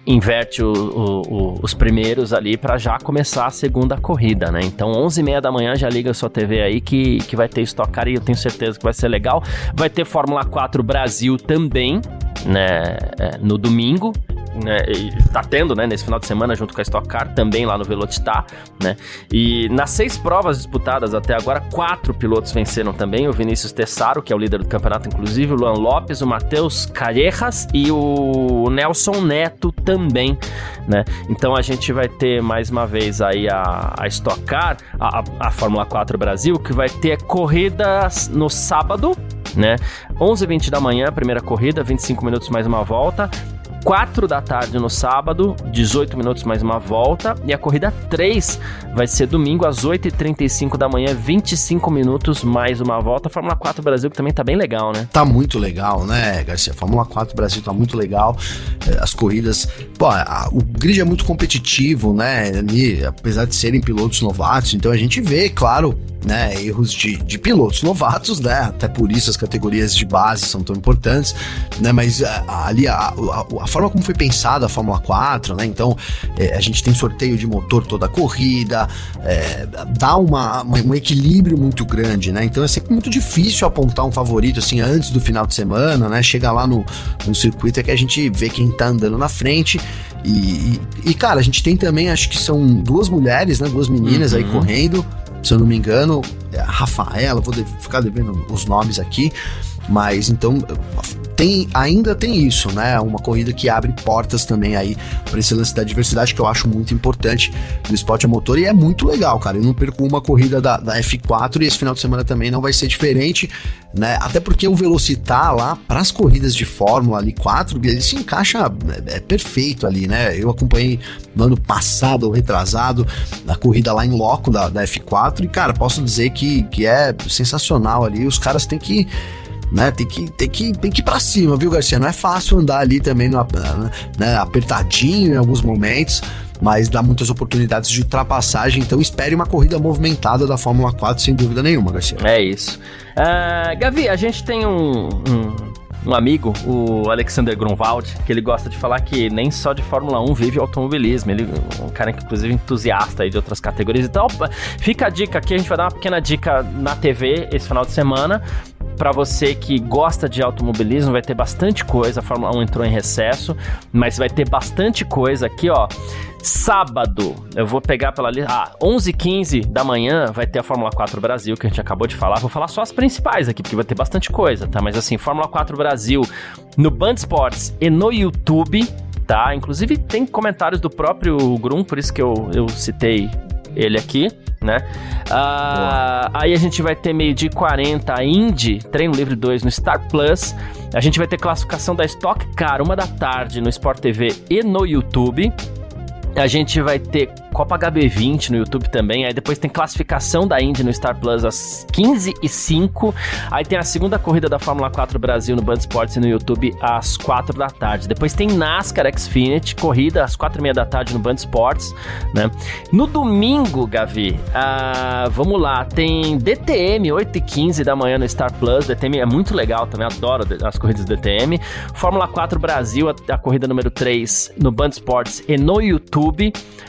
inverte os primeiros ali para já começar a segunda corrida, né? Então 11h30 da manhã já liga a sua TV aí que vai ter Stock Car e eu tenho certeza que vai ser legal. Vai ter Fórmula 4 Brasil também, né? No domingo. Né, tá tendo, né, nesse final de semana junto com a Stock Car também lá no Velocitar, né, e nas 6 provas disputadas até agora 4 pilotos venceram também, o Vinícius Tessaro, que é o líder do campeonato inclusive, o Luan Lopes, o Matheus Callejas e o Nelson Neto também, né, então a gente vai ter mais uma vez aí a Stock Car, a Fórmula 4 Brasil, que vai ter corridas no sábado, né? 11h20 da manhã, primeira corrida, 25 minutos mais uma volta. 4 da tarde no sábado, 18 minutos mais uma volta, e a corrida 3 vai ser domingo às 8h35 da manhã, 25 minutos mais uma volta. Fórmula 4 Brasil, que também tá bem legal, né? Tá muito legal, né, Garcia? Fórmula 4 Brasil tá muito legal. As corridas, pô, o grid é muito competitivo, né? Ali, apesar de serem pilotos novatos, então a gente vê, claro, né, erros de pilotos novatos, né? Até por isso as categorias de base são tão importantes, né? Mas ali a forma como foi pensada a Fórmula 4, né? Então a gente tem sorteio de motor toda a corrida, dá um equilíbrio muito grande, né? Então é sempre muito difícil apontar um favorito assim antes do final de semana, né? Chega lá no circuito é que a gente vê quem tá andando na frente. E cara, a gente tem também, acho que são 2 mulheres, né? 2 meninas aí correndo. Se eu não me engano, a Rafaela, vou ficar devendo os nomes aqui, mas então ainda tem isso, né? Uma corrida que abre portas também aí para esse lance da diversidade que eu acho muito importante do esporte a motor, e é muito legal, cara. Eu não perco uma corrida da F4 e esse final de semana também não vai ser diferente, né? Até porque o Velocitar lá, para as corridas de Fórmula ali 4, ele se encaixa perfeito ali, né? Eu acompanhei no ano passado ou retrasado a corrida lá em loco da F4 e, cara, posso dizer que é sensacional ali. Os caras têm que, né, tem que ir pra cima, viu, Garcia? Não é fácil andar ali também né, apertadinho em alguns momentos, mas dá muitas oportunidades de ultrapassagem, então espere uma corrida movimentada da Fórmula 4 sem dúvida nenhuma, Garcia. É isso. Gavi, a gente tem um amigo, o Alexander Grunwald, que ele gosta de falar que nem só de Fórmula 1 vive o automobilismo. Ele é um cara que, inclusive, entusiasta aí de outras categorias. Então, fica a dica aqui, a gente vai dar uma pequena dica na TV esse final de semana. Pra você que gosta de automobilismo, vai ter bastante coisa. A Fórmula 1 entrou em recesso, mas vai ter bastante coisa aqui, ó. Sábado, eu vou pegar pela lista. 11h15 da manhã vai ter a Fórmula 4 Brasil, que a gente acabou de falar. Vou falar só as principais aqui, porque vai ter bastante coisa, tá? Mas assim, Fórmula 4 Brasil no Band Sports e no YouTube, tá? Inclusive tem comentários do próprio Grum, por isso que eu citei ele aqui, né? Aí a gente vai ter 12h40 a Indy, Treino Livre 2 no Star Plus. A gente vai ter classificação da Stock Car 1h da Sport TV e no YouTube. A gente vai ter Copa HB20 no YouTube também. Aí depois tem classificação da Indy no Star Plus às 15h05. Aí tem a segunda corrida da Fórmula 4 Brasil no Band Sports e no YouTube às 4 da tarde. Depois tem NASCAR Xfinity, corrida às 4h30 da tarde no Band Sports, né? No domingo, Gavi, vamos lá, tem DTM 8h15 da manhã no Star Plus. DTM é muito legal também, adoro as corridas do DTM. Fórmula 4 Brasil, a corrida número 3 no Band Sports e no YouTube.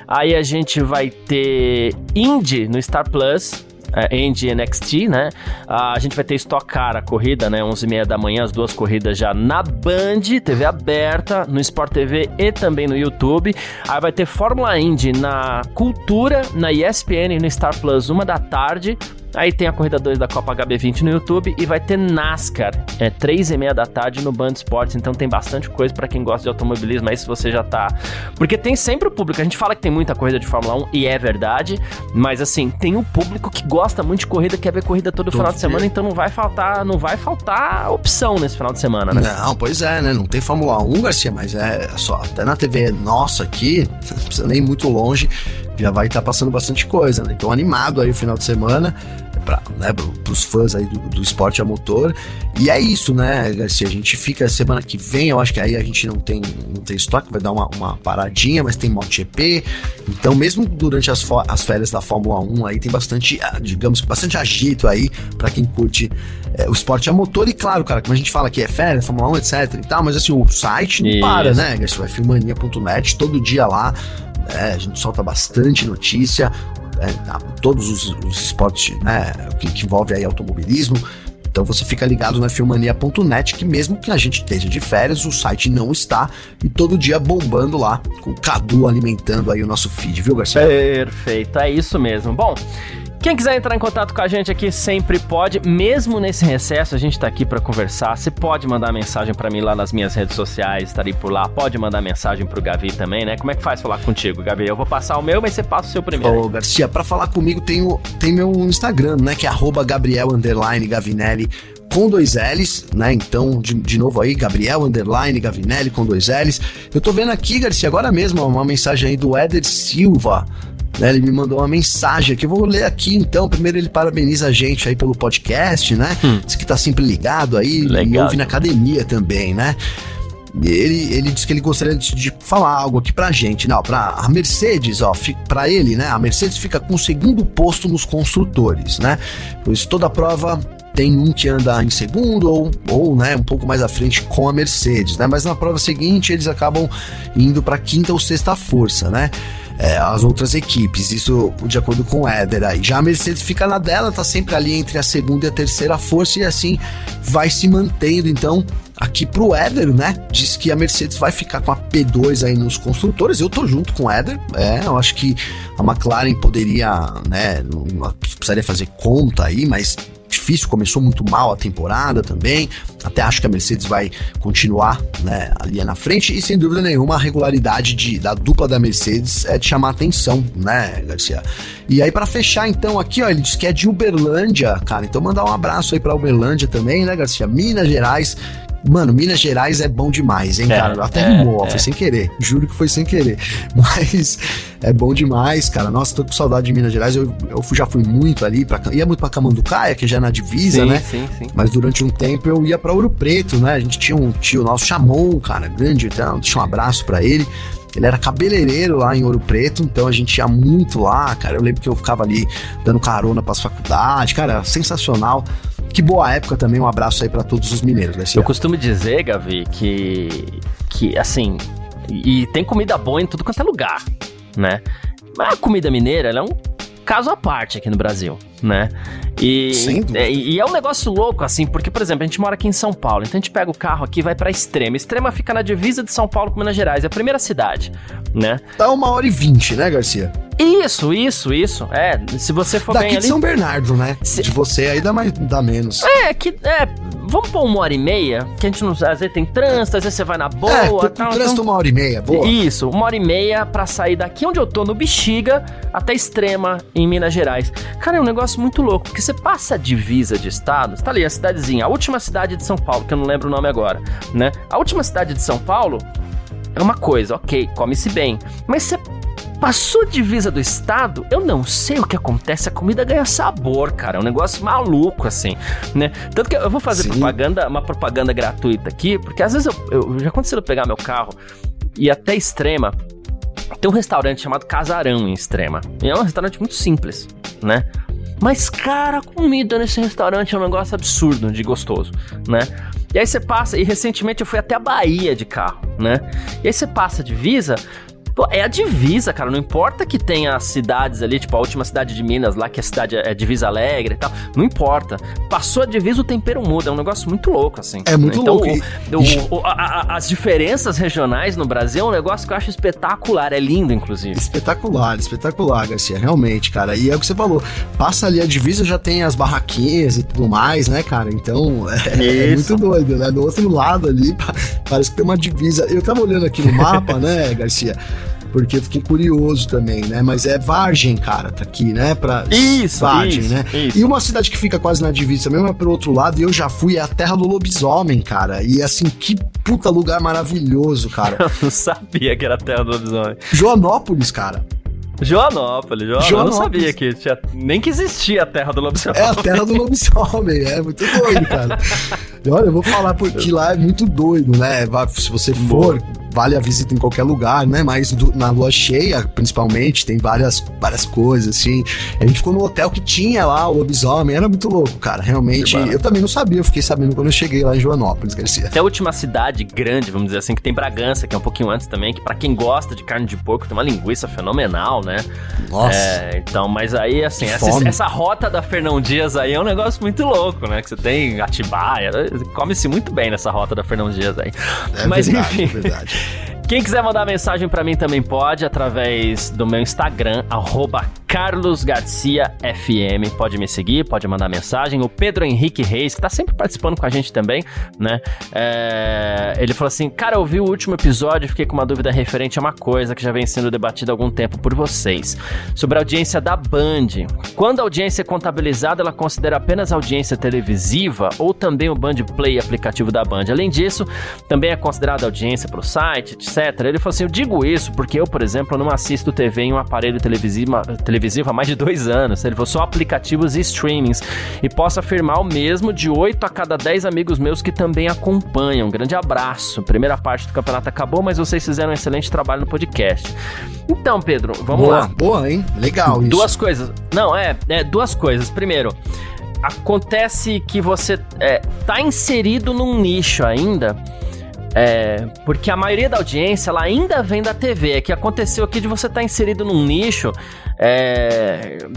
Aí a gente vai ter Indy no Star Plus, Indy NXT, né? A gente vai ter Stock Car, a corrida, né? 11h30 da manhã, as 2 corridas já na Band, TV aberta, no Sport TV e também no YouTube. Aí vai ter Fórmula Indy na Cultura, na ESPN e no Star Plus, 1 da tarde. Aí tem a corrida 2 da Copa HB20 no YouTube e vai ter NASCAR, 3h30 da tarde no Band Sports. Então tem bastante coisa pra quem gosta de automobilismo aí, se você já tá... Porque tem sempre o público, a gente fala que tem muita corrida de Fórmula 1 e é verdade, mas assim, tem um público que gosta muito de corrida, quer ver corrida todo final de semana, então não vai faltar opção nesse final de semana, né? Não, pois é, né? Não tem Fórmula 1, Garcia, mas é só, até na TV nossa aqui, não precisa nem ir muito longe, já vai estar passando bastante coisa, né? Então animado aí o final de semana, pros fãs aí do esporte a motor. E é isso, né, Garcia? A gente fica semana que vem, eu acho que aí a gente não tem estoque, vai dar uma paradinha, mas tem MotoGP. Então, mesmo durante as férias da Fórmula 1, aí tem bastante, digamos que bastante agito aí pra quem curte o esporte a motor. E claro, cara, como a gente fala que é férias, Fórmula 1, etc e tal, mas assim, o site não para, né, Garcia? Vai Filmania.net, todo dia lá, a gente solta bastante notícia, todos os esportes, né, que envolve aí automobilismo. Então você fica ligado na Filmania.net, que mesmo que a gente esteja de férias, o site não está, e todo dia bombando lá, com o Cadu alimentando aí o nosso feed, viu, Garcia? Perfeito, é isso mesmo. Bom, quem quiser entrar em contato com a gente aqui sempre pode, mesmo nesse recesso, a gente tá aqui pra conversar. Você pode mandar mensagem pra mim lá nas minhas redes sociais, estarei por lá. Pode mandar mensagem pro Gavi também, né? Como é que faz falar contigo, Gavi? Eu vou passar o meu, mas você passa o seu primeiro. Ô, Garcia, pra falar comigo tem meu Instagram, né? Que é @Gabriel_Gavinelli com 2 L's, né? Então, de novo aí, Gabriel _ Gavinelli com 2 L's. Eu tô vendo aqui, Garcia, agora mesmo, uma mensagem aí do Éder Silva, né? Ele me mandou uma mensagem que eu vou ler aqui, então. Primeiro ele parabeniza a gente aí pelo podcast, né? Diz que tá sempre ligado aí, e ouve na academia também, né? Ele disse que ele gostaria de falar algo aqui pra gente. Não, a Mercedes, pra ele, né? A Mercedes fica com o segundo posto nos construtores, né? Pois toda a prova tem um que anda em segundo ou né, um pouco mais à frente com a Mercedes, né? Mas na prova seguinte eles acabam indo pra quinta ou sexta força, né? As outras equipes, isso de acordo com o Éder aí. Já a Mercedes fica na dela, tá sempre ali entre a segunda e a terceira força e assim vai se mantendo. Então, aqui pro Éder, né, diz que a Mercedes vai ficar com a P2 aí nos construtores. Eu tô junto com o Éder, eu acho que a McLaren poderia, né, não precisaria fazer conta aí, mas difícil, começou muito mal a temporada também, até acho que a Mercedes vai continuar, né, ali na frente, e sem dúvida nenhuma a regularidade da dupla da Mercedes é de chamar atenção, né, Garcia? E aí pra fechar então aqui, ele diz que é de Uberlândia, cara, então mandar um abraço aí pra Uberlândia também, né, Garcia? Minas Gerais. Mano, Minas Gerais é bom demais, hein, cara? Até rimou, foi sem querer. Juro que foi sem querer. Mas é bom demais, cara. Nossa, tô com saudade de Minas Gerais. Eu já fui muito ali, ia muito pra Camanducaia, que já é na divisa, né? Sim. Mas durante um tempo eu ia pra Ouro Preto, né? A gente tinha um tio nosso, Chamon, cara, grande. Então, deixa um abraço pra ele. Ele era cabeleireiro lá em Ouro Preto, então a gente ia muito lá, cara. Eu lembro que eu ficava ali dando carona pras faculdades, cara, sensacional. Que boa época também, um abraço aí pra todos os mineiros, Garcia. Eu costumo dizer, Gavi, que assim, e tem comida boa em tudo quanto é lugar, né? Mas a comida mineira, ela é um caso à parte aqui no Brasil, né? E é um negócio louco, assim, porque, por exemplo, a gente mora aqui em São Paulo, então a gente pega o carro aqui e vai pra Extrema. Extrema fica na divisa de São Paulo com Minas Gerais, é a primeira cidade, né? Dá 1h20, né, Garcia? Isso. Se você for daqui bem de ali... São Bernardo, né? De você aí dá menos. Vamos pôr 1h30, que a gente não... Às vezes tem trânsito, às vezes você vai na boa... Trânsito 1h30, boa. Isso, 1h30 pra sair daqui onde eu tô, no Bexiga, até Extrema, em Minas Gerais. Cara, é um negócio muito louco, porque você passa a divisa de estados, tá ali a cidadezinha, a última cidade de São Paulo, que eu não lembro o nome agora, né? A última cidade de São Paulo é uma coisa, ok, come-se bem, mas você... Passou a divisa do estado, eu não sei o que acontece, a comida ganha sabor, cara, é um negócio maluco, assim, né? Tanto que eu vou fazer uma propaganda gratuita aqui, porque às vezes eu já aconteceu eu pegar meu carro e ir até Extrema, tem um restaurante chamado Casarão em Extrema, e é um restaurante muito simples, né? Mas, cara, a comida nesse restaurante é um negócio absurdo de gostoso, né? E aí você passa, e recentemente eu fui até a Bahia de carro, né? E aí você passa a divisa... Pô, é a divisa, cara, não importa que tenha cidades ali, tipo a última cidade de Minas lá, que a cidade é Divisa Alegre e tal, não importa. Passou a divisa, o tempero muda, é um negócio muito louco, assim. É muito louco. As diferenças regionais no Brasil é um negócio que eu acho espetacular, é lindo, inclusive. Espetacular, Garcia, realmente, cara. E é o que você falou, passa ali a divisa, já tem as barraquinhas e tudo mais, né, cara? Então, é muito doido, né? Do outro lado ali, parece que tem uma divisa. Eu tava olhando aqui no mapa, né, Garcia? Porque eu fiquei curioso também, né? Mas é Vargem, cara, tá aqui, né? Vargem, né? Isso. E uma cidade que fica quase na divisa mesmo é pro outro lado, e eu já fui, é a terra do lobisomem, cara. E assim, que puta lugar maravilhoso, cara. Eu não sabia que era a terra do lobisomem. Joanópolis, cara. Joanópolis. Eu não sabia nem que existia a terra do lobisomem. É a terra do lobisomem, é muito doido, cara. E olha, eu vou falar porque lá é muito doido, né? Se você for... Vale a visita em qualquer lugar, né? Mas na lua cheia, principalmente, tem várias coisas, assim. A gente ficou no hotel que tinha lá o lobisomem, era muito louco, cara. Realmente, eu também não sabia, eu fiquei sabendo quando eu cheguei lá em Joanópolis, Garcia. Até a última cidade grande, vamos dizer assim, que tem Bragança, que é um pouquinho antes também, que pra quem gosta de carne de porco, tem uma linguiça fenomenal, né? Nossa. Então, mas aí, assim, essa rota da Fernão Dias aí é um negócio muito louco, né? Que você tem Atibaia, come-se muito bem nessa rota da Fernão Dias aí. Mas verdade, enfim. É verdade. Quem quiser mandar mensagem pra mim também pode, através do meu Instagram, Carlos Garcia FM, pode me seguir, pode mandar mensagem. O Pedro Henrique Reis, que tá sempre participando com a gente também, né? Ele falou assim, cara, eu vi o último episódio e fiquei com uma dúvida referente a uma coisa que já vem sendo debatida há algum tempo por vocês, sobre a audiência da Band. Quando a audiência é contabilizada, ela considera apenas a audiência televisiva ou também o Band Play, aplicativo da Band? Além disso, também é considerada audiência pro site, etc. Ele falou assim, eu digo isso porque eu, por exemplo, não assisto TV em um aparelho televisivo há mais de 2 anos. Ele falou só aplicativos e streamings. E posso afirmar o mesmo de 8 a cada 10 amigos meus que também acompanham. Grande abraço. Primeira parte do campeonato acabou, mas vocês fizeram um excelente trabalho no podcast. Então, Pedro, vamos lá. Boa, hein? Legal isso. Duas coisas. Não, duas coisas. Primeiro, acontece que você tá inserido num nicho ainda, porque a maioria da audiência ela ainda vem da TV. É que aconteceu aqui de você estar inserido num nicho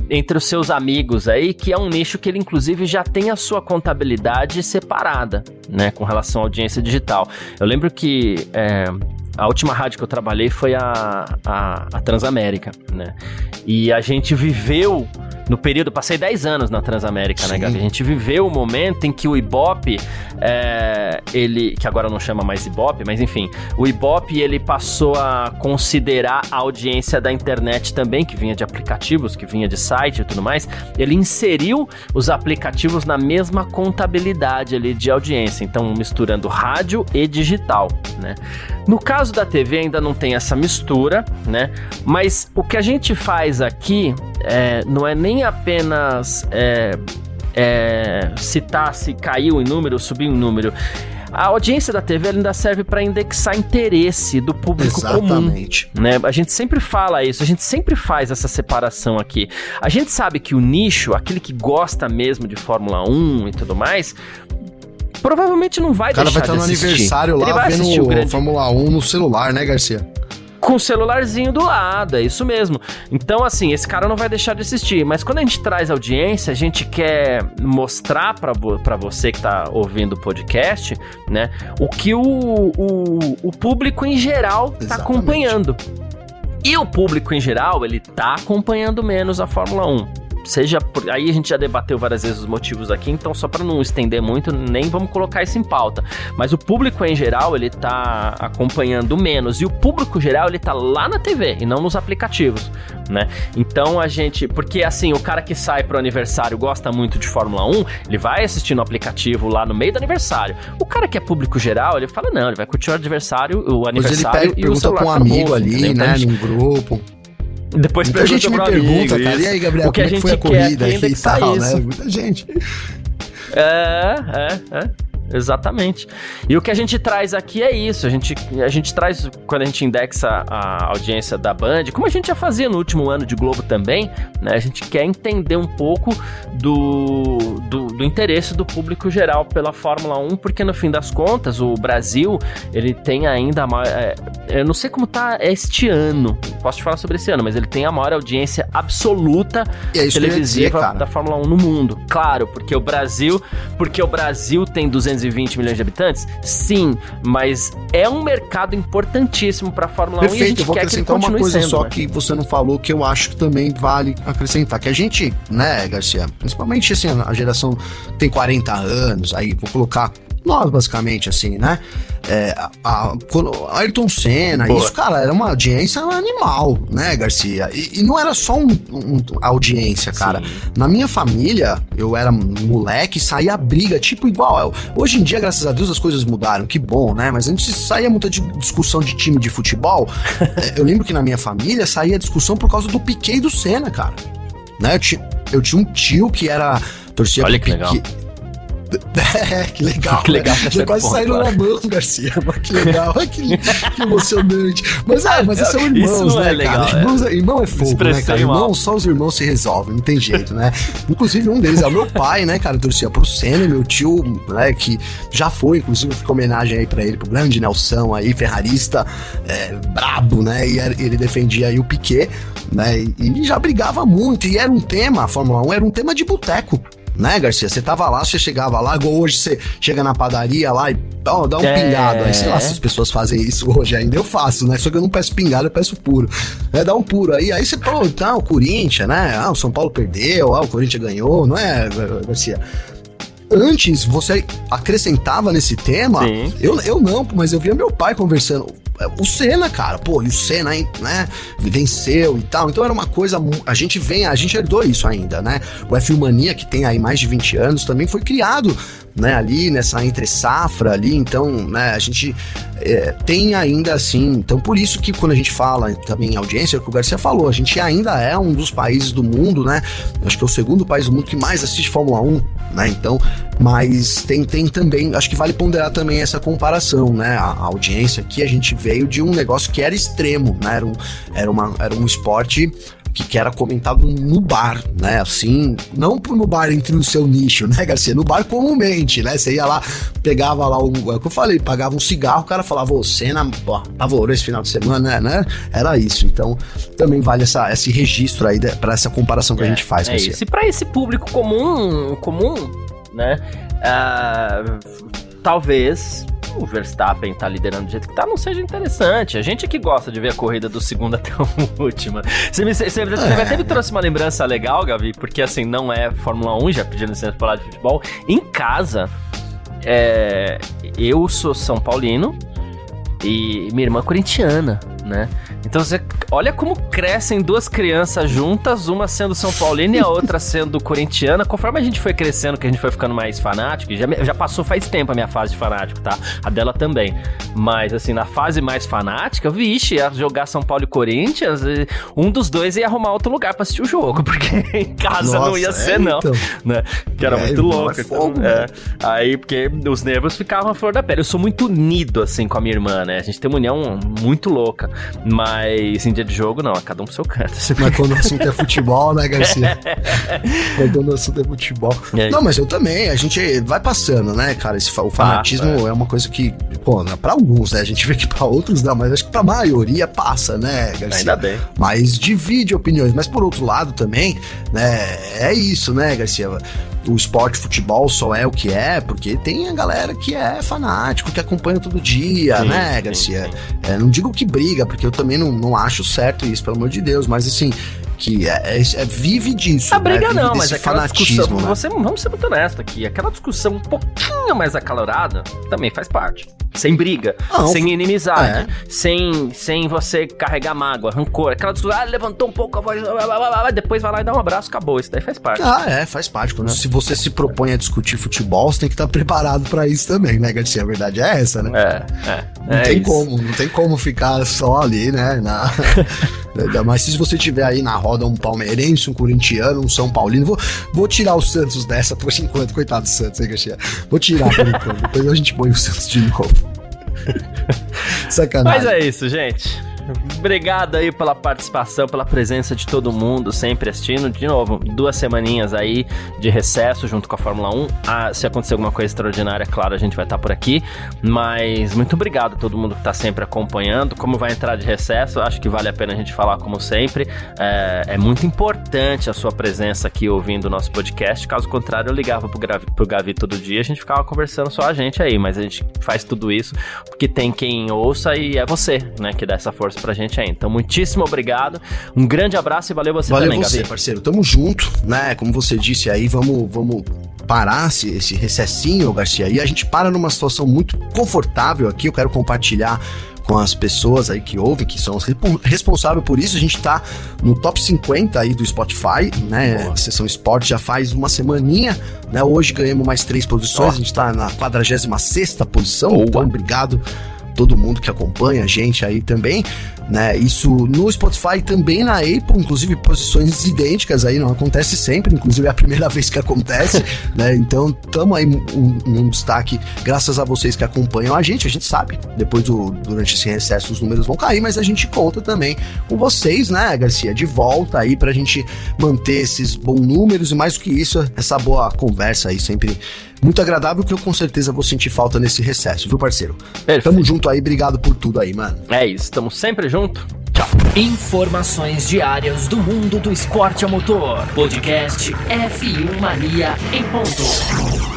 entre os seus amigos aí, que é um nicho que ele inclusive já tem a sua contabilidade separada, né, com relação à audiência digital. Eu lembro que a última rádio que eu trabalhei foi a Transamérica, né? E a gente viveu no período, passei 10 anos na Transamérica, sim, né, Gabi? A gente viveu o momento em que o Ibope, que agora não chama mais Ibope, mas enfim, o Ibope, ele passou a considerar a audiência da internet também, que vinha de aplicativos, que vinha de site e tudo mais. Ele inseriu os aplicativos na mesma contabilidade ali de audiência, então misturando rádio e digital, né? No caso da TV ainda não tem essa mistura, né? Mas o que a gente faz aqui não é nem apenas citar se caiu em número, subiu em número. A audiência da TV ainda serve para indexar interesse do público comum, né? A gente sempre fala isso, a gente sempre faz essa separação aqui. A gente sabe que o nicho, aquele que gosta mesmo de Fórmula 1 e tudo mais, provavelmente não vai deixar de assistir. O cara vai estar no aniversário lá vendo Fórmula 1 no celular, né, Garcia? Com o celularzinho do lado, é isso mesmo. Então, assim, esse cara não vai deixar de assistir. Mas quando a gente traz audiência, a gente quer mostrar pra você que tá ouvindo o podcast, né, o que o público em geral tá acompanhando. E o público em geral, ele tá acompanhando menos a Fórmula 1. Aí a gente já debateu várias vezes os motivos aqui, então só para não estender muito, nem vamos colocar isso em pauta. Mas o público em geral, ele tá acompanhando menos, e o público geral, ele tá lá na TV e não nos aplicativos, né? Então porque assim, o cara que sai pro aniversário gosta muito de Fórmula 1, ele vai assistir no aplicativo lá no meio do aniversário. O cara que é público geral, ele fala, não, ele vai curtir o aniversário ele e o celular com um amigo ali, né, num grupo. Depois muita gente me pergunta, amigo, cara, e aí, Gabriel, como é que foi a corrida aqui e tal, né? Muita gente. Exatamente. E o que a gente traz aqui é isso. A gente traz, quando a gente indexa a audiência da Band, como a gente já fazia no último ano de Globo também, né? A gente quer entender um pouco do interesse do público geral pela Fórmula 1, porque no fim das contas, o Brasil, ele tem ainda a maior... eu não sei como tá este ano, posso te falar sobre esse ano, mas ele tem a maior audiência absoluta televisiva da Fórmula 1 no mundo. Claro, porque o Brasil tem 220 milhões de habitantes? Sim, mas é um mercado importantíssimo para a Fórmula 1. Perfeito, e a gente eu vou quer acrescentar que ele uma coisa sendo, só, né? que você não falou, que eu acho que também vale acrescentar, que a gente, né, Garcia, principalmente assim, a geração tem 40 anos, aí vou colocar nós basicamente, assim, né? Ayrton Senna, boa, isso, cara, era uma audiência animal, né, Garcia? E não era só audiência, cara. Sim. Na minha família, eu era moleque, saía a briga, tipo igual. Hoje em dia, graças a Deus, as coisas mudaram, que bom, né? Mas antes saía muita discussão de time de futebol. Eu lembro que na minha família saía discussão por causa do Piquet e do Senna, cara. Né? Eu tinha um tio que torcia pro Piquet. Legal. Que legal. Que legal, né? Já quase saíram na mão, Garcia. Mas que legal, que emocionante. Mas são irmãos, né, legal, cara? Irmão é fogo, né, cara? Irmão, só os irmãos se resolvem, não tem jeito, né? Inclusive, um deles é o meu pai, né, cara? Torcia pro Senna, meu tio, né, que já foi, inclusive, fica homenagem aí pra ele, pro grande Nelson aí, ferrarista, brabo, né? E ele defendia aí o Piquet, né? E já brigava muito. E era um tema, a Fórmula 1 era um tema de boteco. né, Garcia? Você tava lá, você chegava lá, igual hoje você chega na padaria lá e dá um pingado. Aí sei lá se as pessoas fazem isso hoje ainda. Eu faço, né? Só que eu não peço pingado, eu peço puro. Dá um puro aí. Aí você falou, o Corinthians, né? O São Paulo perdeu, o Corinthians ganhou, não é, Garcia? Antes, você acrescentava nesse tema, eu não, mas eu via meu pai conversando. O Senna, cara, e o Senna, né, venceu e tal, então era uma coisa, a gente herdou isso ainda, né, o F1 Mania, que tem aí mais de 20 anos, também foi criado, né, ali nessa entre-safra ali, então, né, a gente tem ainda assim, então por isso que quando a gente fala também em audiência, é o que o Garcia falou, a gente ainda é um dos países do mundo, né, acho que é o segundo país do mundo que mais assiste Fórmula 1, né, então, mas tem também, acho que vale ponderar também essa comparação, né, a audiência aqui, a gente veio de um negócio que era extremo, né, era um esporte que era comentado no bar, né, assim, não no bar entre o seu nicho, né, Garcia, no bar comumente, né, você ia lá, pegava lá, é o que eu falei, pagava um cigarro, o cara falava, Senna, avorou esse final de semana, né, era isso, então também vale esse registro aí, pra essa comparação que a gente faz, Garcia. Isso, e pra esse público comum, né, talvez o Verstappen tá liderando do jeito que tá, não seja interessante. A gente que gosta de ver a corrida do segundo até a última. Você até me trouxe uma lembrança legal, Gavi, porque assim, não é Fórmula 1, já pedindo licença pra falar de futebol. Em casa, eu sou São Paulino e minha irmã corintiana, né? Então você olha como crescem duas crianças juntas, uma sendo São Paulina e a outra sendo corintiana. Conforme a gente foi crescendo, que a gente foi ficando mais fanático, já passou faz tempo a minha fase de fanático, tá? A dela também. Mas assim, na fase mais fanática, vixe, ia jogar São Paulo e Corinthians, um dos dois ia arrumar outro lugar pra assistir o jogo, porque em casa não ia ser, não. Então. Né? Que era muito louco. Então, aí, porque os nervos ficavam à flor da pele. Eu sou muito unido, assim, com a minha irmã, né? A gente tem uma união muito louca. Mas em dia de jogo, não, cada um pro seu canto. Mas quando o assunto é futebol, né, Garcia? Quando o assunto é futebol. Não, mas eu também, a gente vai passando, né, cara? O fanatismo é uma coisa que, pra alguns, né? A gente vê que pra outros não, mas acho que pra maioria passa, né, Garcia? Ainda bem. Mas divide opiniões. Mas por outro lado também, né, é isso, né, Garcia? O esporte, futebol só é o que é, porque tem a galera que é fanático, que acompanha todo dia, né, Garcia? Sim. Não digo que briga, porque eu também não acho certo isso, pelo amor de Deus, mas assim, que vive disso. A briga né? não, mas aquela discussão, né? Vamos ser muito honestos aqui, aquela discussão um pouquinho mais acalorada também faz parte. Sem briga, sem inimizade, sem você carregar mágoa, rancor, aquela discussão, levantou um pouco a voz, depois vai lá e dá um abraço, acabou, isso daí faz parte. Faz parte. Se você se propõe a discutir futebol, você tem que estar preparado pra isso também, né, Garcia? A verdade é essa, né? Não tem como ficar só ali, né, mas se você tiver aí na roda um palmeirense, um corintiano, um São Paulino, vou tirar o Santos dessa por enquanto, coitado do Santos, hein, Garcia? Vou tirar por enquanto, depois a gente põe o Santos de novo. Sacanagem. Mas é isso, gente. Obrigado aí pela participação, pela presença de todo mundo, sempre assistindo. De novo, 2 semaninhas aí de recesso junto com a Fórmula 1. Se acontecer alguma coisa extraordinária, claro, a gente vai estar por aqui. Mas muito obrigado a todo mundo que está sempre acompanhando. Como vai entrar de recesso, acho que vale a pena a gente falar como sempre. É muito importante a sua presença aqui ouvindo o nosso podcast. Caso contrário, eu ligava pro Gavi todo dia, a gente ficava conversando só a gente aí. Mas a gente faz tudo isso porque tem quem ouça e é você, né, que dá essa força pra gente aí. Então, muitíssimo obrigado. Um grande abraço e valeu você também, Gabi. Valeu você, parceiro. Tamo junto, né? Como você disse aí, vamos parar esse recessinho, Garcia, e a gente para numa situação muito confortável aqui. Eu quero compartilhar com as pessoas aí que ouvem, que são responsáveis por isso. A gente tá no top 50 aí do Spotify, né? Sessão Esporte já faz uma semaninha, né? Hoje ganhamos mais 3 posições, a gente tá na 46ª posição, então obrigado todo mundo que acompanha a gente aí também, né? Isso no Spotify, também na Apple, inclusive posições idênticas aí, não acontece sempre, inclusive é a primeira vez que acontece, né? Então tamo aí um destaque, graças a vocês que acompanham a gente sabe, depois durante esse recesso os números vão cair, mas a gente conta também com vocês, né, Garcia, de volta aí pra gente manter esses bons números e mais do que isso, essa boa conversa aí, sempre muito agradável, que eu com certeza vou sentir falta nesse recesso, viu, parceiro? Perfeito. Tamo junto aí, obrigado por tudo aí, mano. É isso, tamo sempre junto. Tchau. Informações diárias do mundo do esporte a motor. Podcast F1 Mania em ponto.